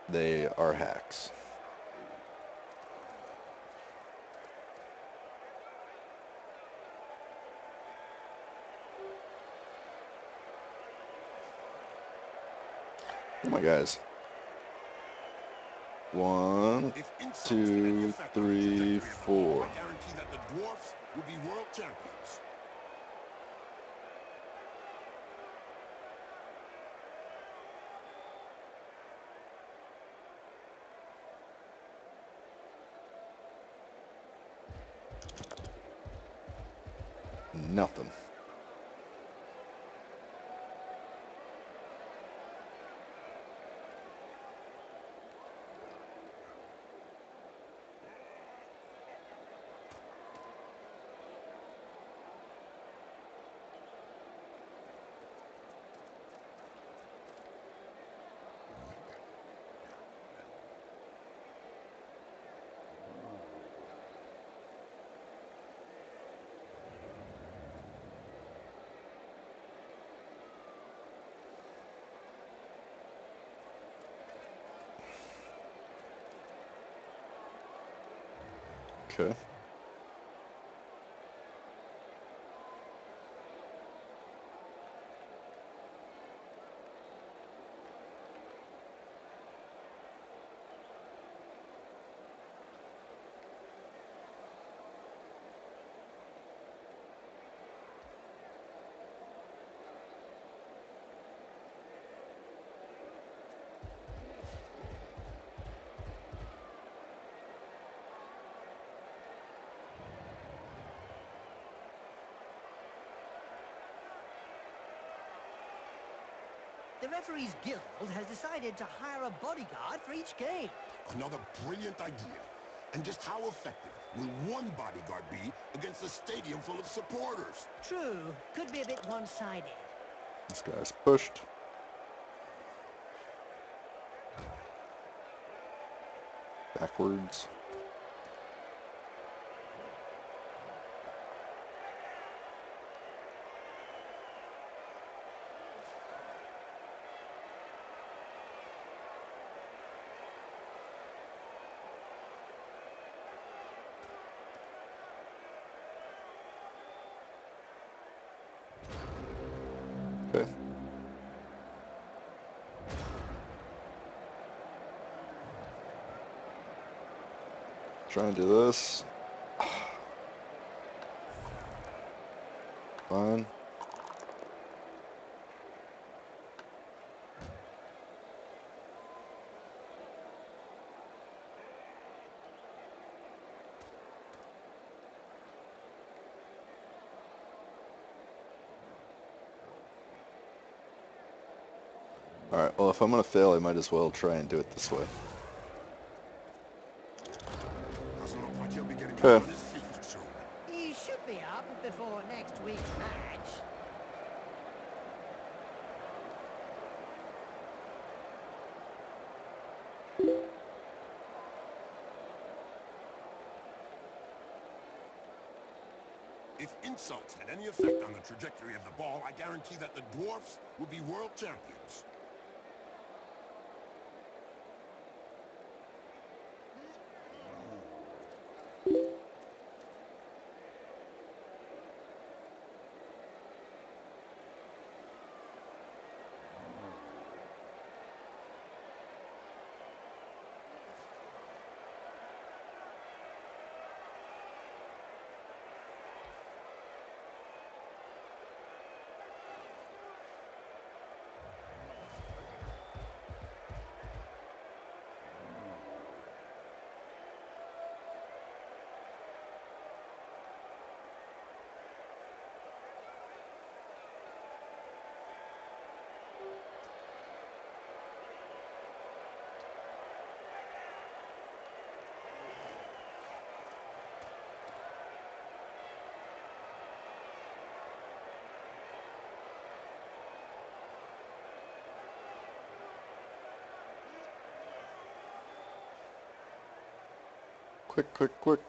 They are hacks. Oh my guys. 1, If insults had any 2, effect on the 3, trajectory of the ball, 4. I guarantee that the Dwarfs will be world champions. Nothing. Okay. The Referees Guild has decided to hire a bodyguard for each game. Another brilliant idea. And just how effective will one bodyguard be against a stadium full of supporters? True, could be a bit one-sided. This guy's pushed. Backwards. Okay. Try and do this. Fine. Alright, well if I'm gonna fail, I might as well try and do it this way. Doesn't look like he'll be getting back Okay. on his feet soon. He should be up before next week's match. If insults had any effect on the trajectory of the ball, I guarantee that the Dwarfs would be world champions. Quick, quick, quick.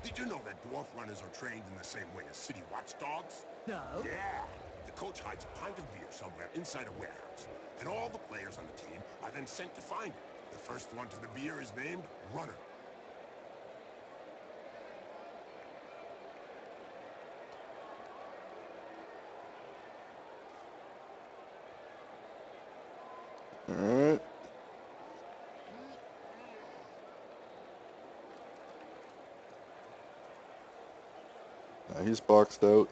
Did you know that dwarf runners are trained in the same way as city watchdogs? No. Yeah. The coach hides a pint of beer somewhere inside a warehouse, and all the players on the team are then sent to find it. The first one to the beer is named Runner. Alright. He's boxed out.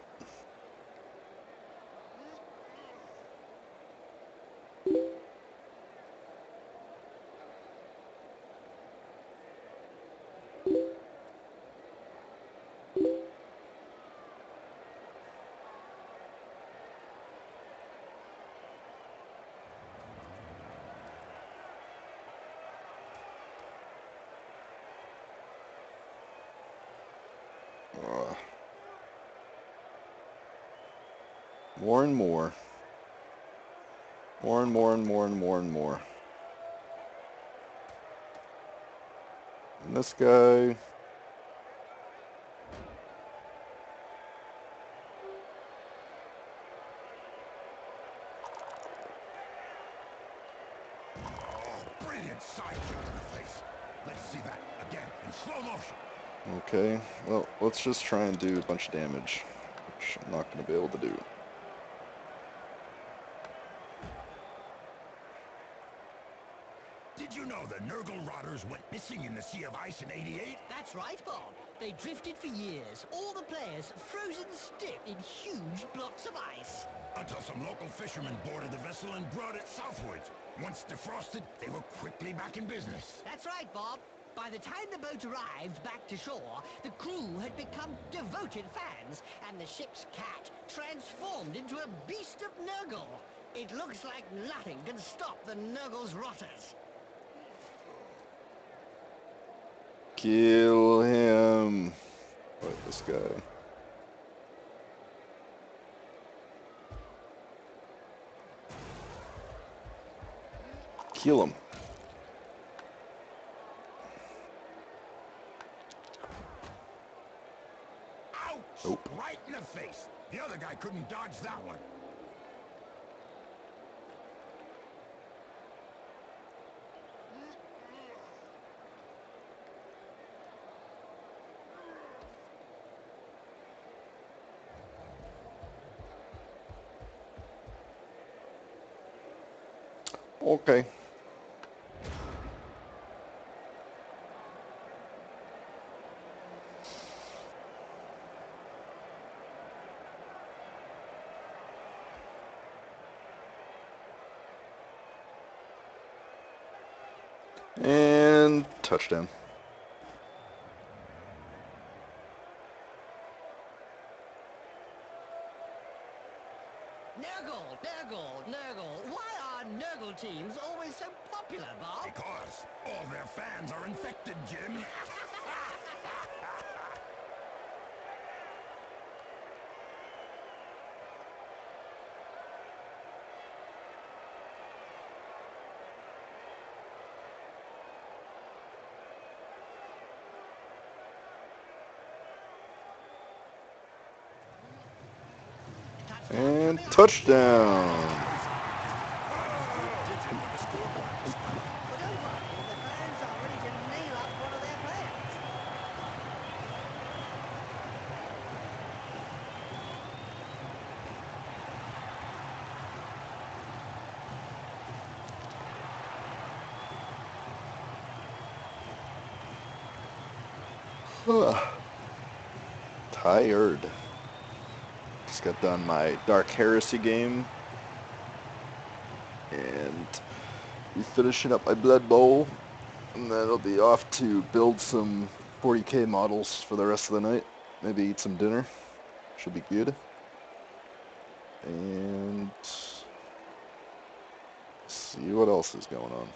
Ugh. More and more. More and more and more and more and more. And this guy... Oh, brilliant side kick to the face. Let's see that again in slow motion. Okay, well, let's just try and do a bunch of damage, which I'm not going to be able to do. Did you know the Nurgle rotters went missing in the Sea of Ice in '88? That's right, Bob. They drifted for years, all the players frozen stiff in huge blocks of ice. Until some local fishermen boarded the vessel and brought it southwards. Once defrosted, they were quickly back in business. That's right, Bob. By the time the boat arrived back to shore, the crew had become devoted fans, and the ship's cat transformed into a beast of Nurgle. It looks like nothing can stop the Nurgle's rotters. Kill him. Fight this guy. Kill him. Ouch! Nope. Right in the face. The other guy couldn't dodge that one. Okay. And touchdown. Nurgle. Why are Nurgle teams always so popular, Bob? Because all their fans are infected, Jim. And touchdown. Digit with the scoreboard this time. Well, don't worry. The fans are ready to nail up one of their players. Tired. Just got done my Dark Heresy game. And be finishing up my Blood Bowl. And then I'll be off to build some 40k models for the rest of the night. Maybe eat some dinner. Should be good. And see what else is going on.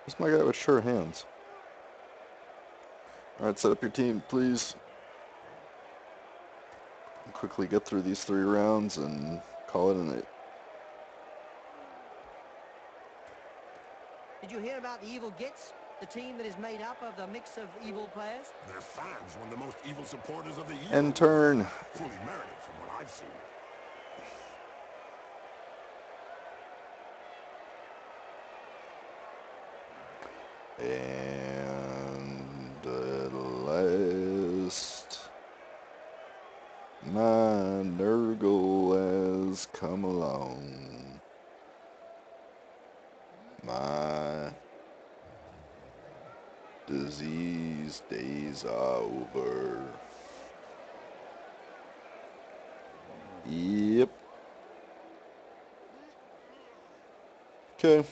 Where's my guy with sure hands? Alright, set up your team, please. Quickly get through these 3 rounds and call it a night. Did you hear about the Evil Gits? The team that is made up of the mix of evil players? Their fans, one of the most evil supporters of the evil. End turn. Fully merited from what I've seen. And at last, my Nurgle has come along. My disease days are over. Yep. Okay.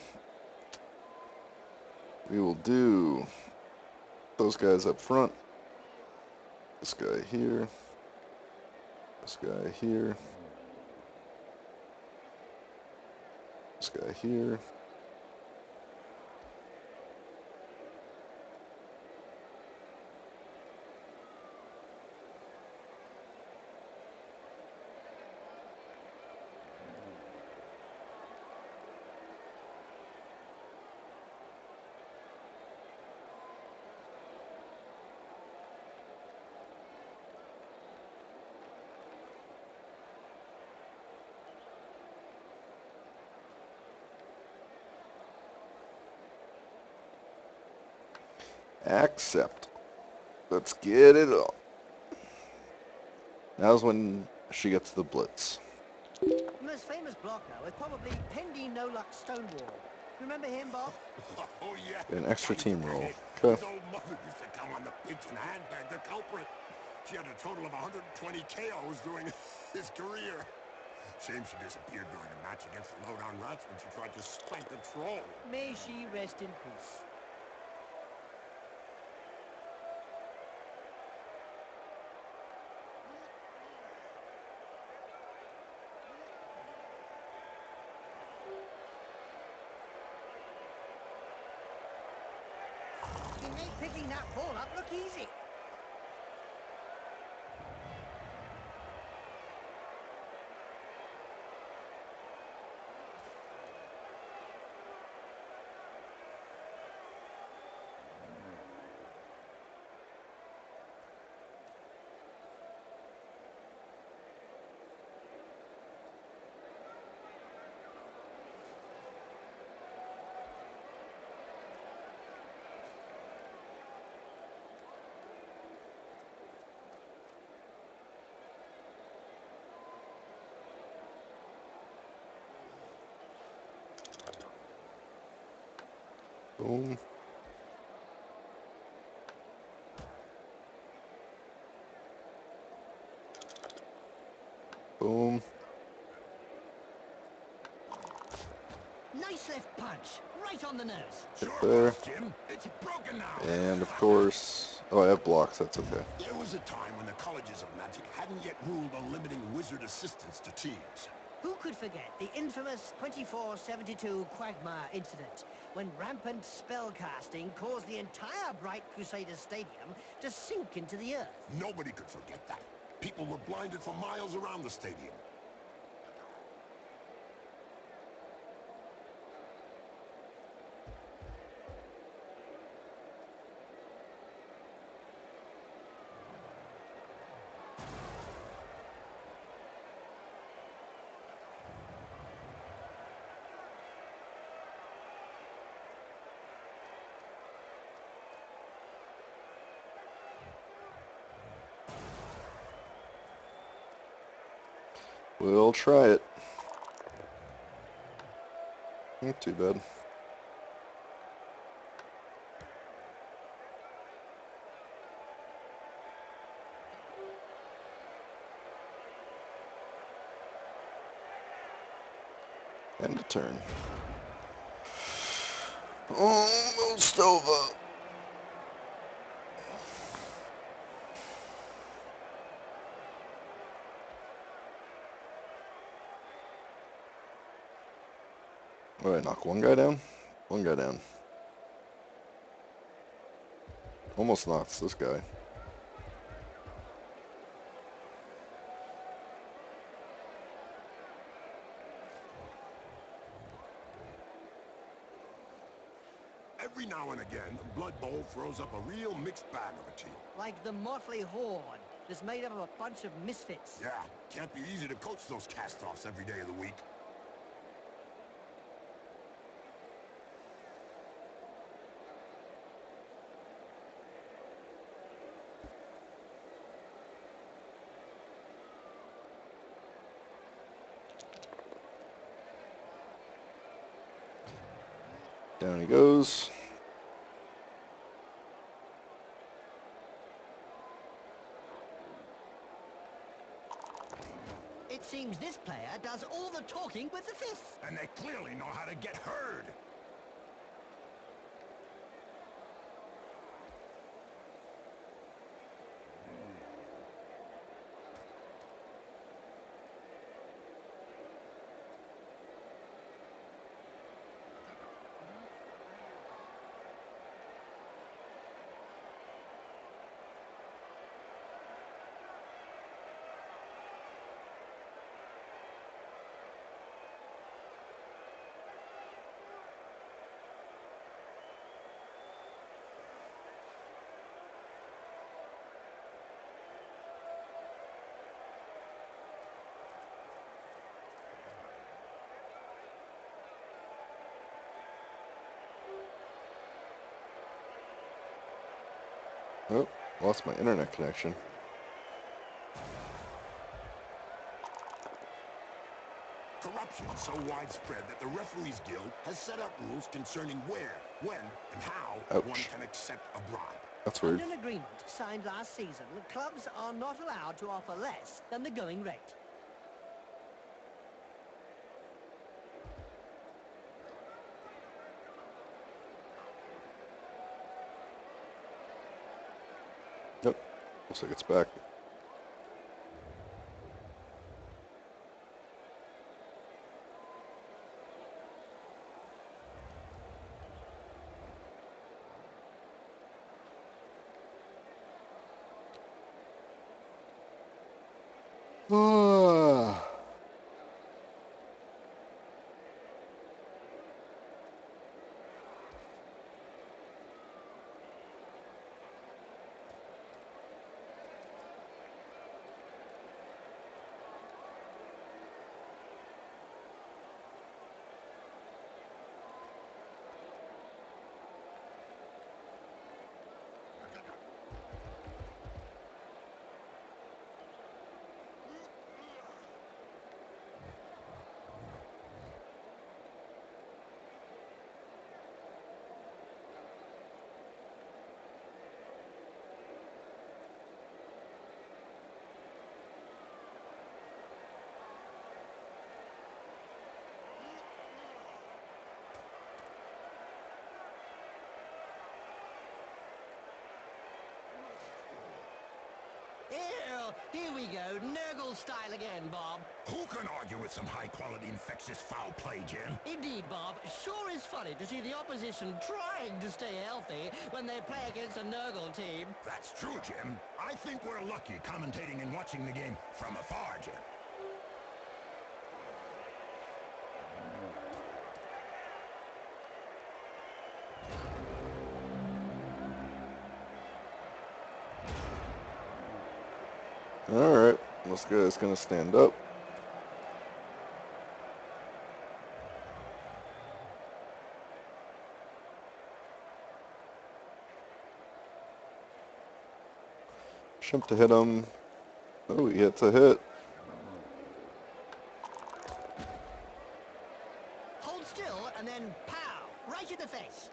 We will do those guys up front. This guy here. This guy here. This guy here. Accept. Let's get it on. Now's when she gets the blitz. The most famous blocker was probably Pendy No Luck Stonewall. Remember him, Bob? Oh, yeah. An extra I used team to roll. forget. Okay. His old mother used to come on the pitch and handbag the culprit. She had a total of 120 KOs during his career. Shame she disappeared during a match against the Lowdown Rats when she tried to spank a troll. May she rest in peace. He made picking that ball up look easy. Boom. Boom. Nice left punch, right on the nose. Right Sure there. was, Jim. It's broken now. And of course... Oh, I have blocks. That's okay. There was a time when the colleges of magic hadn't yet ruled on limiting wizard assistance to teams. Who could forget the infamous 2472 Quagmire incident, when rampant spellcasting caused the entire Bright Crusaders Stadium to sink into the earth? Nobody could forget that. People were blinded for miles around the stadium. We'll try it. Not too bad. End of turn. Almost over. All right, knock one guy down. One guy down. Almost knocks this guy. Every now and again, Blood Bowl throws up a real mixed bag of a team. Like the motley horde that's made up of a bunch of misfits. Yeah, can't be easy to coach those cast-offs every day of the week. Down he goes. It seems this player does all the talking with the fists. And they clearly know how to get heard. Oh, lost my internet connection. Corruption is so widespread that the Referees Guild has set up rules concerning where, when, and how Ouch. one can accept a bribe. That's weird. Under an agreement signed last season, clubs are not allowed to offer less than the going rate. Yep. Looks like it's back. Ah. Well, here we go, Nurgle style again, Bob. Who can argue with some high-quality infectious foul play, Jim? Indeed, Bob. Sure is funny to see the opposition trying to stay healthy when they play against a Nurgle team. That's true, Jim. I think we're lucky commentating and watching the game from afar, Jim. Alright, this guy's gonna stand up. Jump to hit him. Oh, he hits a hit. Hold still and then pow! Right in the face.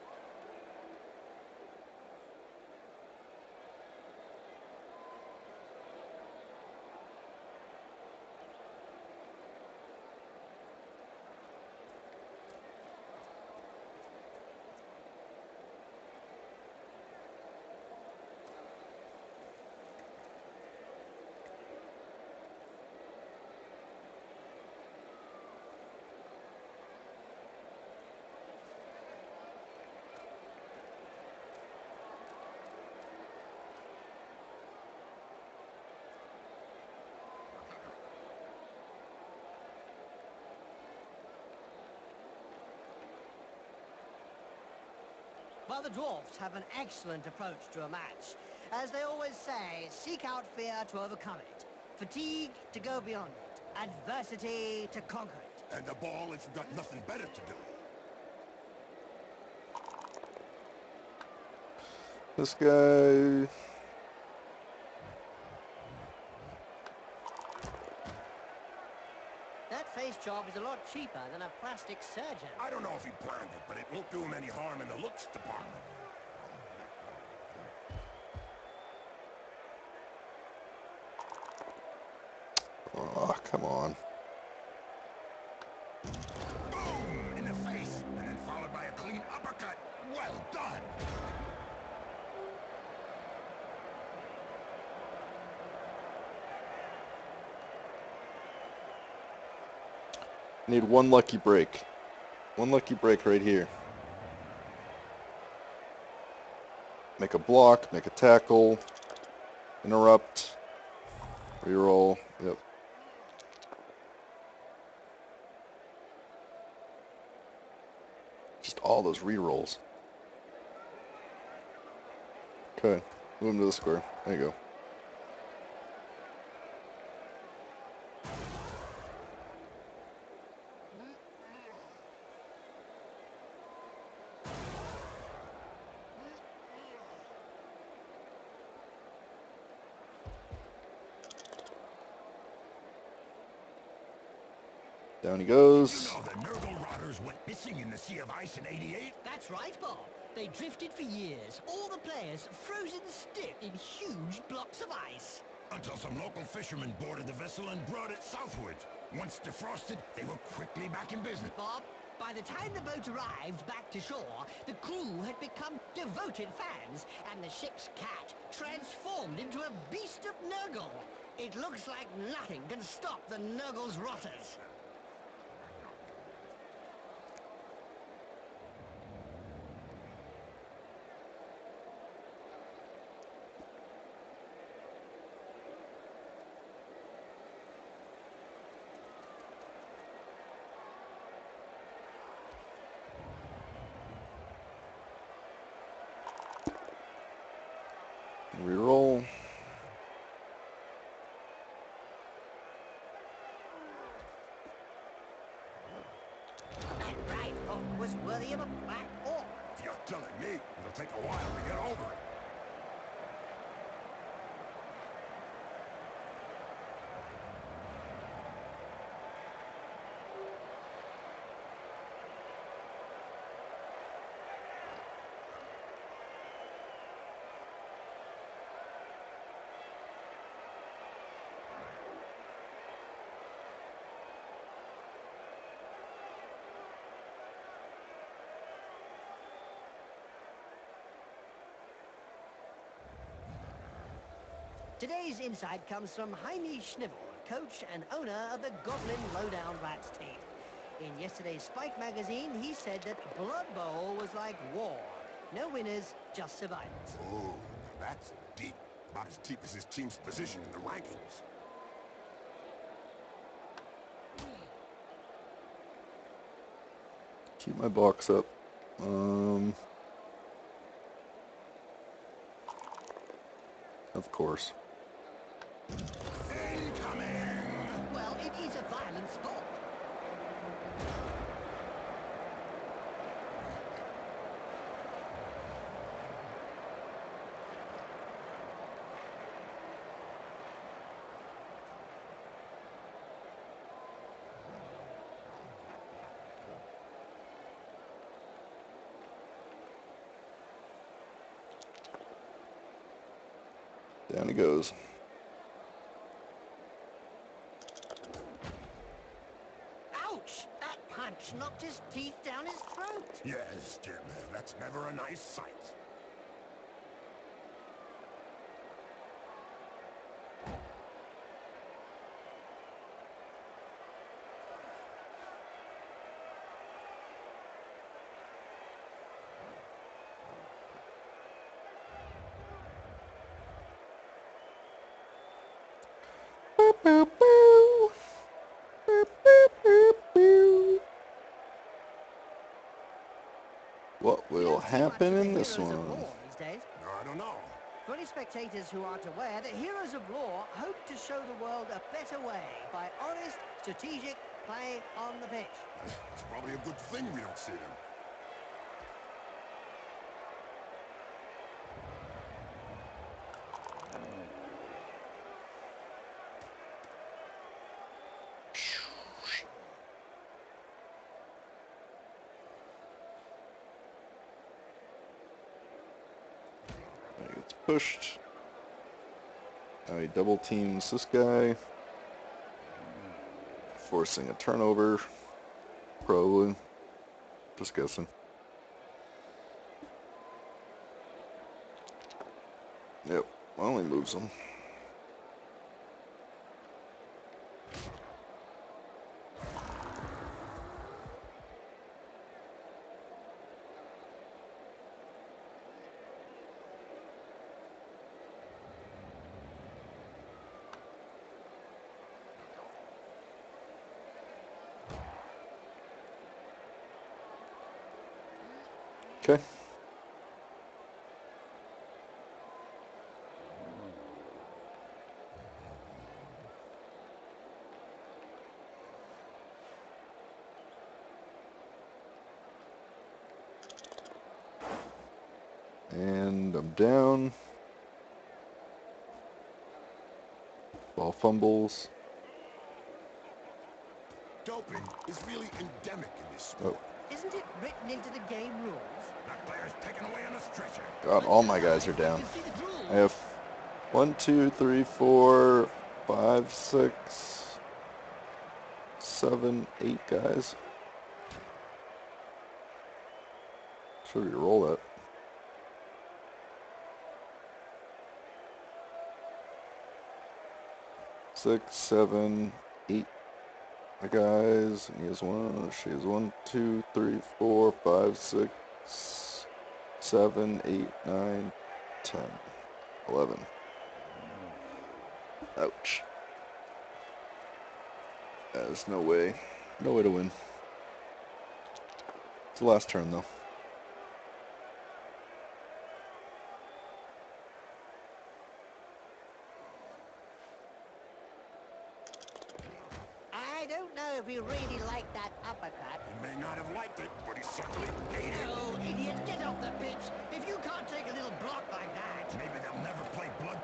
Well, the Dwarves have an excellent approach to a match. As they always say, seek out fear to overcome it, fatigue to go beyond it, adversity to conquer it. And the ball has got nothing better to do. This guy... That face job is a lot cheaper than a plastic surgeon. I don't know if he planned it, but it won't do him any harm in the looks department. Oh, come on. Boom! In the face, and then followed by a clean uppercut. Well done! Need one lucky break. One lucky break right here. Make a block, make a tackle, interrupt, reroll. Yep. Just all those rerolls. Okay, move him to the square. There you go. Down he You goes. know the Nurgle rotters went missing in the Sea of Ice in '88? That's right, Bob. They drifted for years, all the players frozen stiff in huge blocks of ice. Until some local fishermen boarded the vessel and brought it southwards. Once defrosted, they were quickly back in business. Bob, by the time the boat arrived back to shore, the crew had become devoted fans, and the ship's cat transformed into a beast of Nurgle. It looks like nothing can stop the Nurgle's rotters. Reroll. That right hook was worthy of a black hawk. You're telling me it'll take a while to get over it. Today's insight comes from Jaime Schnivel, coach and owner of the Goblin Lowdown Rats team. In yesterday's Spike magazine, he said that Blood Bowl was like war. No winners, just survivors. Oh, now that's deep. About as deep as his team's position in the rankings. Keep my box up. Of course. Well, it is a violent sport. Down he goes. Ouch! That punch knocked his teeth down his throat. Yes, Jim, that's never a nice sight. Boop, boop, boo. Boop, boop, boop, boo. What You will don't see much happen of the in this Heroes of one? Lore these days. No, I don't know. For any spectators who aren't aware, the Heroes of Lore hope to show the world a better way by honest, strategic play on the pitch. It's probably a good thing we don't see them. He gets pushed. Now he double teams this guy. Forcing a turnover. Probably. Just guessing. Yep. Well, he moves him. Okay. And I'm down. Ball fumbles. Doping is really endemic in this sport. Isn't it written into the game rules? That player's taken away on a stretcher. God, all my guys are down. You see the drool. I have 1, 2, 3, 4, 5, 6, 7, 8 guys. Should we roll that? Six, 7, 8 guys. And he has one. She has 1, 2, 3, 4, 5, 6, 7, 8, 9, 10, 11. Ouch. There's no way. No way to win. It's the last turn, though. I don't know if he really liked that uppercut. He may not have liked it, but he certainly ate it. Oh, idiot, get off the pitch. If you can't take a little block like that. Maybe they'll never play blood.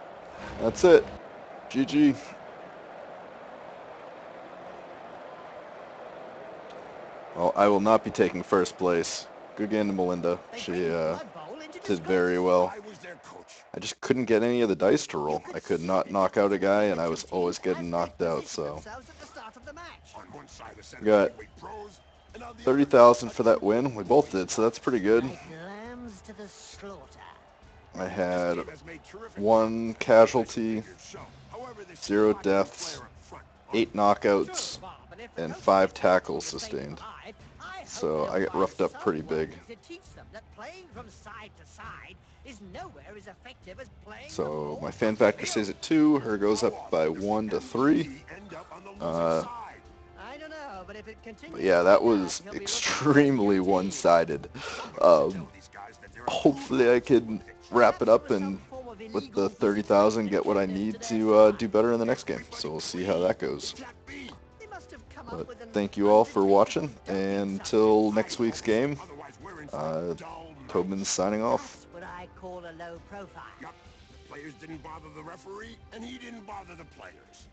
That's it. GG. Well, I will not be taking first place. Good game to Melinda. They She bring Blood Bowl into did disgrace. very well. I was their coach. I just couldn't get any of the dice to roll. I could not knock out a guy, and I was always getting As they knocked out, position so. themselves at the start of the match. On one side, a set of Got heavyweight pros, and on the 30,000 other, for that win. We both did, so that's pretty good. Like lambs to the slaughter. I had 1 casualty, 0 deaths, 8 knockouts, and 5 tackles sustained. So I get roughed up pretty big. So my fan factor stays at 2, her goes up by 1 to 3. But yeah, that was extremely one-sided. Hopefully I can wrap it up and with the 30,000 get what I need to do better in the next game. So we'll see how that goes. But thank you all for watching, and until next week's game, Tobin's signing off. That's what I call a low profile. Yup, the players didn't bother the referee, and he didn't bother the players.